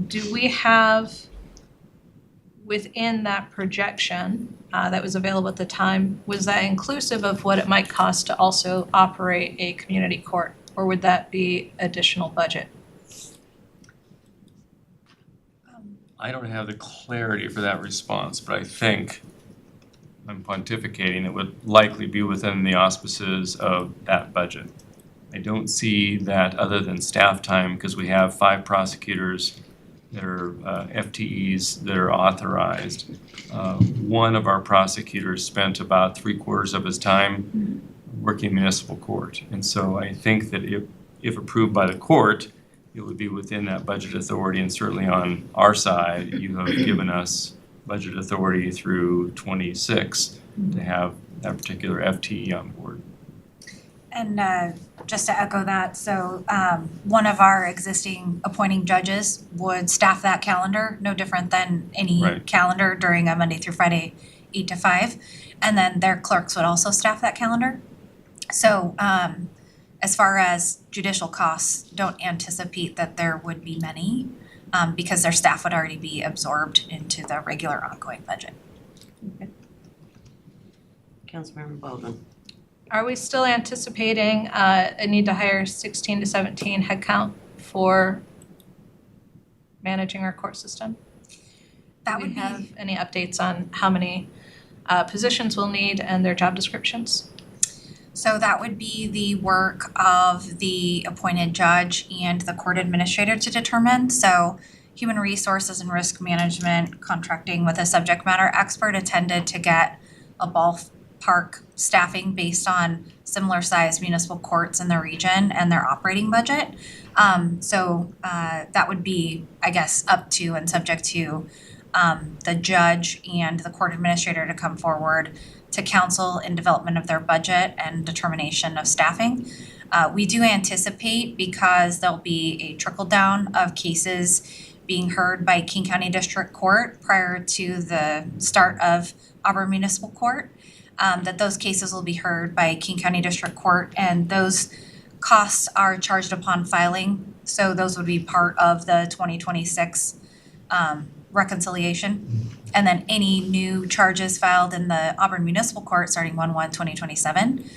Do we have within that projection that was available at the time, was that inclusive of what it might cost to also operate a community court, or would that be additional budget? I don't have the clarity for that response, but I think, I'm pontificating, it would likely be within the auspices of that budget. I don't see that other than staff time, because we have 5 prosecutors that are FTEs that are authorized. One of our prosecutors spent about 3/4 of his time working municipal court. And so I think that if approved by the court, it would be within that budget authority, and certainly on our side, you have given us budget authority through 26 to have that particular FTE on board. And just to echo that, so one of our existing appointing judges would staff that calendar, no different than any calendar during a Monday through Friday, 8 to 5. And then their clerks would also staff that calendar. So as far as judicial costs, don't anticipate that there would be many because their staff would already be absorbed into the regular ongoing budget. Okay. Councilmember Baldwin. Are we still anticipating a need to hire 16 to 17 headcount for managing our court system? That Do would we have any updates on how many positions we'll need and their job descriptions? So that would be the work of the appointed judge and the court administrator to determine. So human resources and risk management, contracting with a subject matter expert, attended to get a ballpark staffing based on similar sized municipal courts in the region and their operating budget. So that would be, I guess, up to and subject to the judge and the court administrator to come forward to council in development of their budget and determination of staffing. We do anticipate, because there'll be a trickle down of cases being heard by King County District Court prior to the start of Auburn Municipal Court, that those cases will be heard by King County District Court, and those costs are charged upon filing. So those would be part of the 2026 reconciliation. And then any new charges filed in the Auburn Municipal Court starting 1/1/2027,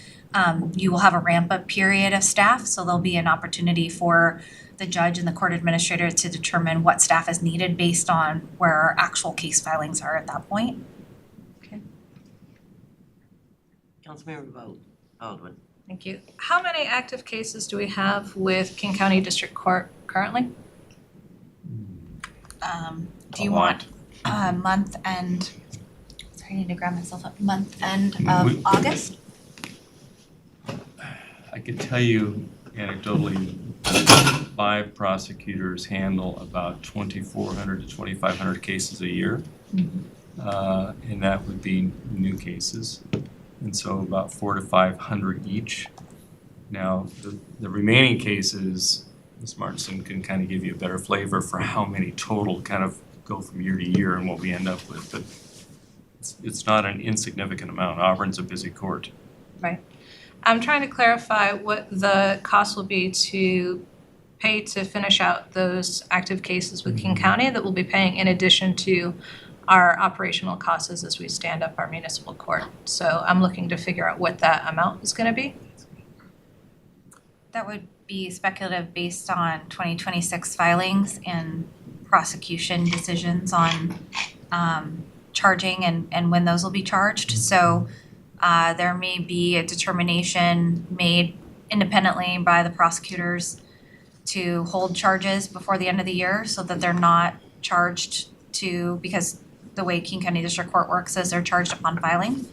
you will have a ramp-up period of staff, so there'll be an opportunity for the judge and the court administrator to determine what staff is needed based on where our actual case filings are at that point. Councilmember Baldwin. Thank you. How many active cases do we have with King County District Court currently? Do you want month end? Sorry, I need to grab myself up. Month end of August? I could tell you anecdotally 5 prosecutors handle about 2,400 to 2,500 cases a year. And that would be new cases. And so about 400 to 500 each. Now, the remaining cases, Ms. Martinson can kind of give you a better flavor for how many total kind of go from year to year and what we end up with. But it's not an insignificant amount. Auburn's a busy court. Right. I'm trying to clarify what the cost will be to pay to finish out those active cases with King County that we'll be paying in addition to our operational costs as we stand up our municipal court. So I'm looking to figure out what that amount is going to be. That would be speculative based on 2026 filings and prosecution decisions on charging and when those will be charged. So there may be a determination made independently by the prosecutors to hold charges before the end of the year so that they're not charged to, because the way King County District Court works is they're charged upon filing.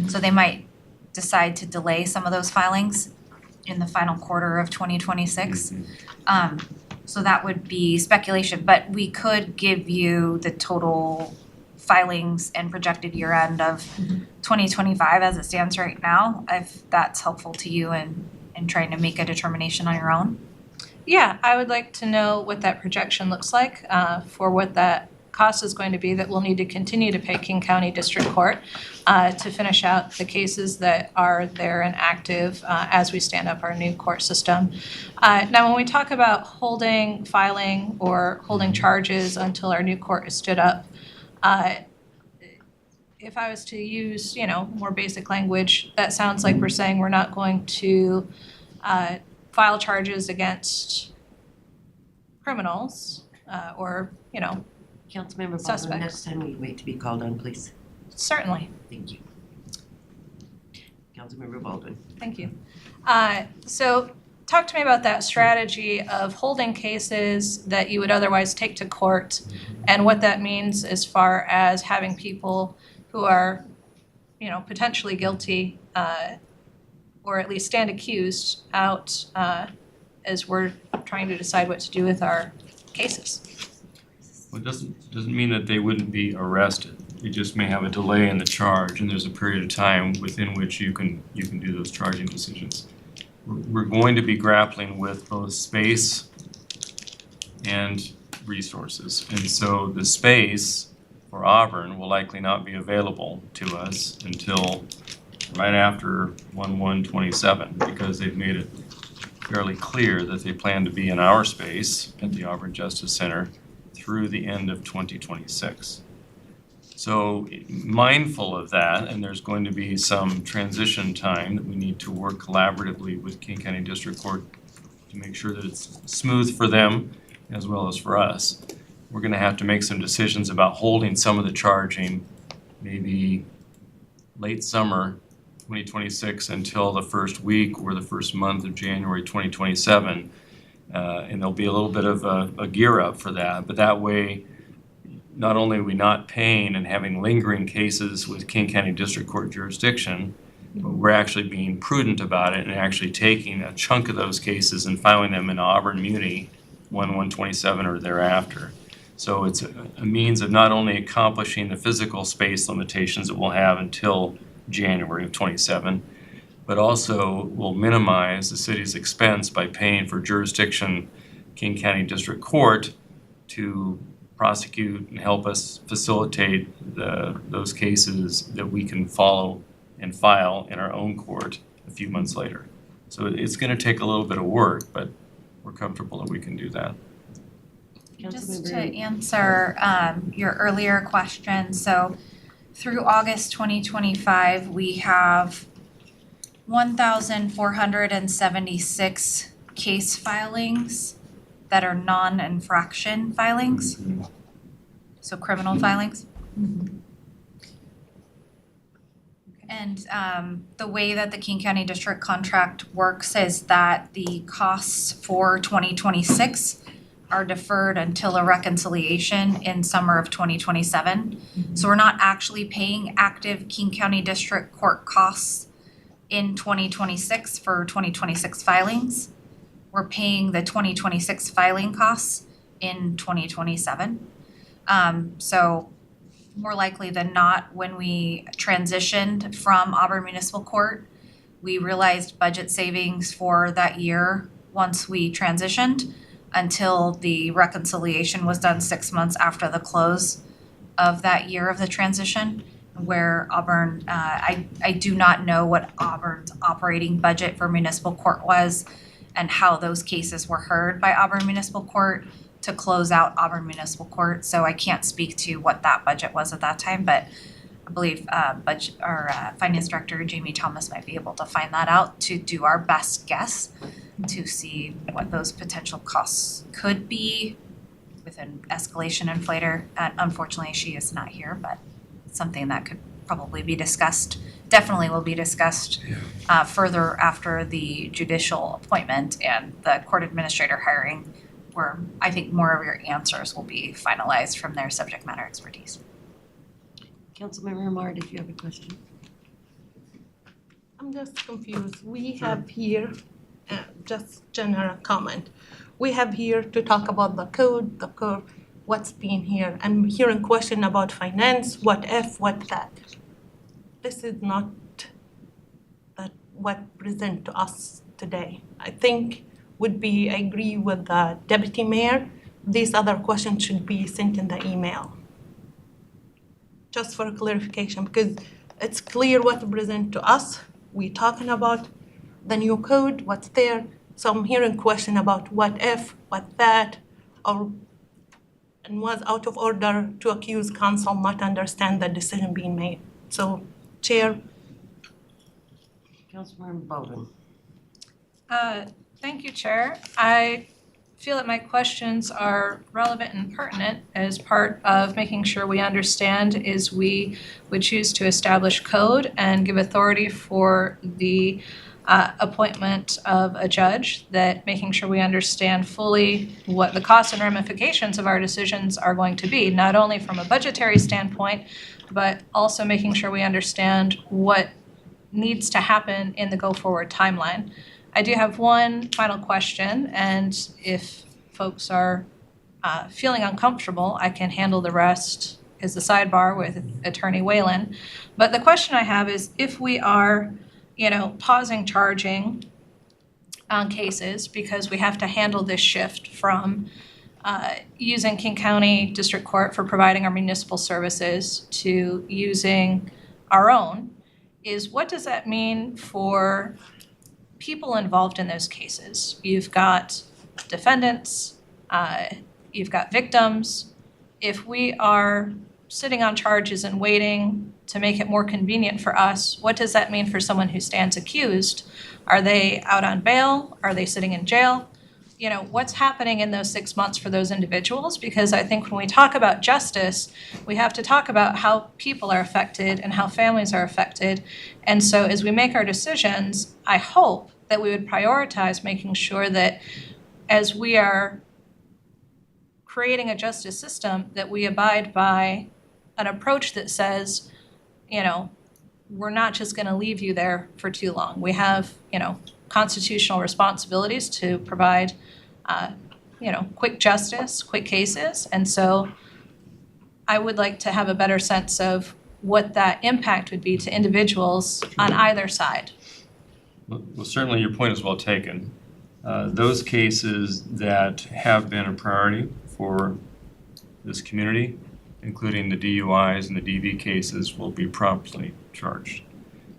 So they might decide to delay some of those filings in the final quarter of 2026. So that would be speculation, but we could give you the total filings and projected year end of 2025 as it stands right now, if that's helpful to you in trying to make a determination on your own. Yeah, I would like to know what that projection looks like for what that cost is going to be that we'll need to continue to pay King County District Court to finish out the cases that are there and active as we stand up our new court system. Now, when we talk about holding filing or holding charges until our new court is stood up, if I was to use, more basic language, that sounds like we're saying we're not going to file charges against criminals or, Councilmember Baldwin, suspects. next time we wait to be called on, please. Certainly. Thank you. Councilmember Baldwin. Thank you. So talk to me about that strategy of holding cases that you would otherwise take to court and what that means as far as having people who are, potentially guilty or at least stand accused out as we're trying to decide what to do with our cases. Well, it doesn't mean that they wouldn't be arrested. You just may have a delay in the charge, and there's a period of time within which you can do those charging decisions. We're going to be grappling with both space and resources. And so the space for Auburn will likely not be available to us until right after 1/1/27, because they've made it fairly clear that they plan to be in our space at the Auburn Justice Center through the end of 2026. So mindful of that, and there's going to be some transition time that we need to work collaboratively with King County District Court to make sure that it's smooth for them as well as for us. We're going to have to make some decisions about holding some of the charging maybe late summer 2026 until the first week or the first month of January 2027. And there'll be a little bit of a gear up for that, but that way, not only are we not paying and having lingering cases with King County District Court jurisdiction, but we're actually being prudent about it and actually taking a chunk of those cases and filing them in Auburn Muni 1/1/27 or thereafter. So it's a means of not only accomplishing the physical space limitations that we'll have until January of 27, but also will minimize the city's expense by paying for jurisdiction King County District Court to prosecute and help us facilitate those cases that we can follow and file in our own court a few months later. So it's going to take a little bit of work, but we're comfortable that we can do that. Just to answer your earlier question, so through August 2025, we have 1,476 case filings that are non-infraction filings, so criminal filings. And the way that the King County District contract works is that the costs for 2026 are deferred until a reconciliation in summer of 2027. So we're not actually paying active King County District Court costs in 2026 for 2026 filings. we're paying the 2026 filing costs in 2027. So more likely than not, when we transitioned from Auburn Municipal Court, we realized budget savings for that year once we transitioned until the reconciliation was done 6 months after the close of that year of the transition, where Auburn, I do not know what Auburn's operating budget for municipal court was and how those cases were heard by Auburn Municipal Court to close out Auburn Municipal Court. So I can't speak to what that budget was at that time, but I believe Finance Director Jamie Thomas might be able to find that out to do our best guess to see what those potential costs could be with an escalation inflator. Unfortunately, she is not here, but it's something that could probably be discussed, definitely will be discussed further after the judicial appointment and the court administrator hiring, where I think more of your answers will be finalized from their subject matter expertise. Councilmember Amar, did you have a question? I'm just confused. We have here, just general comment. We have here to talk about the code, what's being here. I'm hearing question about finance, what if, what that. This is not what present to us today. I think I agree with the deputy mayor. These other questions should be sent in the email. Just for clarification, because it's clear what present to us. We talking about the new code, what's there. So I'm hearing question about what if, what that, and was out of order to accuse council not understand the decision being made. So, Chair. Councilmember Baldwin. Thank you, Chair. I feel that my questions are relevant and pertinent as part of making sure we understand is we would choose to establish code and give authority for the appointment of a judge, that making sure we understand fully what the costs and ramifications of our decisions are going to be, not only from a budgetary standpoint, but also making sure we understand what needs to happen in the go-forward timeline. I do have one final question, and if folks are feeling uncomfortable, I can handle the rest as a sidebar with Attorney Whalen. But the question I have is, if we are, pausing charging on cases because we have to handle this shift from using King County District Court for providing our municipal services to using our own, what does that mean for people involved in those cases? You've got defendants, you've got victims. If we are sitting on charges and waiting to make it more convenient for us, what does that mean for someone who stands accused? Are they out on bail? Are they sitting in jail? What's happening in those 6 months for those individuals? Because I think when we talk about justice, we have to talk about how people are affected and how families are affected. And so as we make our decisions, I hope that we would prioritize making sure that as we are creating a justice system, that we abide by an approach that says, we're not just going to leave you there for too long. We have, constitutional responsibilities to provide, quick justice, quick cases. And so I would like to have a better sense of what that impact would be to individuals on either side. Well, certainly your point is well taken. Those cases that have been a priority for this community, including the DUIs and the DV cases, will be promptly charged.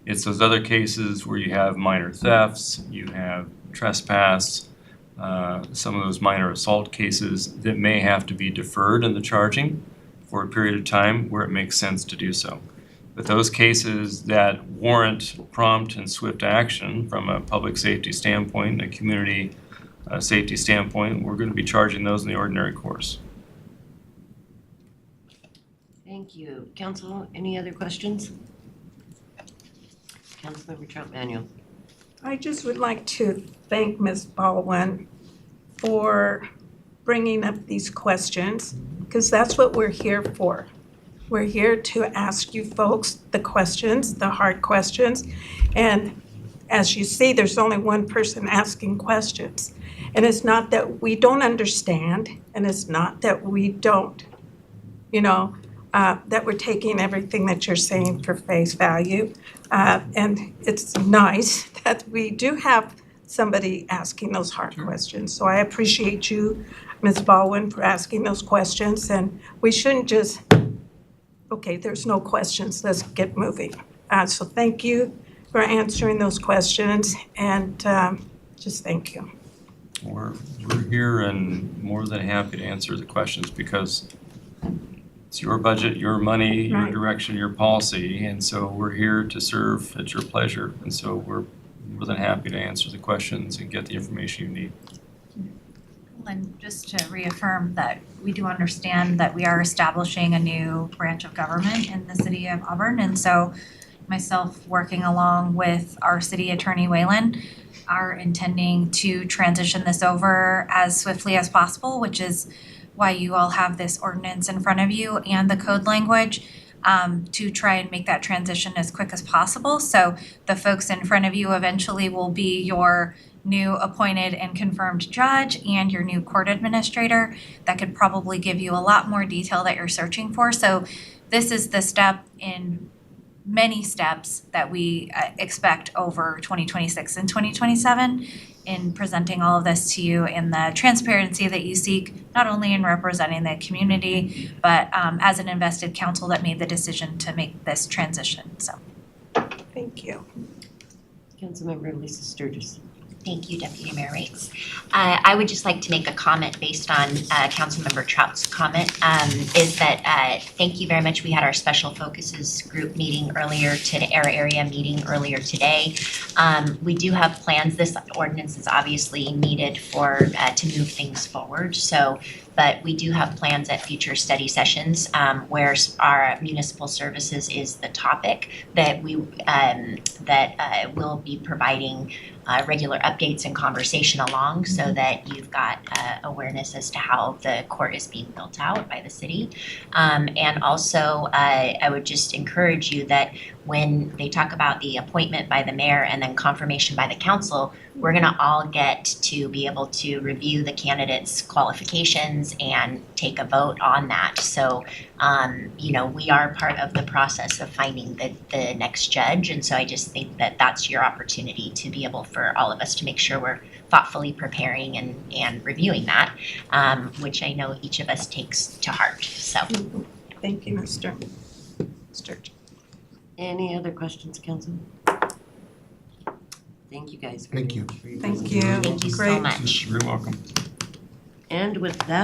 It's those other cases where you have minor thefts, you have trespass, some of those minor assault cases that may have to be deferred in the charging for a period of time where it makes sense to do so. But those cases that warrant prompt and swift action from a public safety standpoint, a community safety standpoint, we're going to be charging those in the ordinary course. Thank you. Council, any other questions? Councilmember Trump-Manuel. I just would like to thank Ms. Baldwin for bringing up these questions, because that's what we're here for. We're here to ask you folks the questions, the hard questions. And as you see, there's only one person asking questions. And it's not that we don't understand, and it's not that we don't, that we're taking everything that you're saying for face value. And it's nice that we do have somebody asking those hard questions. So I appreciate you, Ms. Baldwin, for asking those questions. And we shouldn't just, okay, there's no questions, let's get moving. So thank you for answering those questions, and just thank you. We're here and more than happy to answer the questions because it's your budget, your money, your Right. direction, your policy, and so we're here to serve at your pleasure. And so we're more than happy to answer the questions and get the information you need. And just to reaffirm that we do understand that we are establishing a new branch of government in the city of Auburn. And so myself, working along with our city attorney, Waylon, are intending to transition this over as swiftly as possible, which is why you all have this ordinance in front of you and the code language, to try and make that transition as quick as possible. So the folks in front of you eventually will be your new appointed and confirmed judge and your new court administrator that could probably give you a lot more detail that you're searching for. So this is the step in many steps that we expect over 2026 and 2027 in presenting all of this to you in the transparency that you seek, not only in representing the community, but as an invested council that made the decision to make this transition. So, thank you. Councilmember Lisa Sturgis. Thank you, Deputy Mayor Rates. I would just like to make a comment based on Councilmember Trout's comment, is that thank you very much. We had our special focuses group meeting earlier today, our area meeting earlier today. We do have plans. This ordinance is obviously needed for to move things forward. So, but we do have plans at future study sessions where our municipal services is the topic that we will be providing regular updates and conversation along so that you've got awareness as to how the court is being built out by the city. And also, I would just encourage you that when they talk about the appointment by the mayor and then confirmation by the council, we're gonna all get to be able to review the candidates' qualifications and take a vote on that. So, we are part of the process of finding the next judge. And so I just think that that's your opportunity to be able for all of us to make sure we're thoughtfully preparing and reviewing that, which I know each of us takes to heart, so. Thank you, Mr. Sturgeon. Any other questions, council? Thank you guys. Thank you. Thank you. Thank you so Great. much. You're welcome. And with that,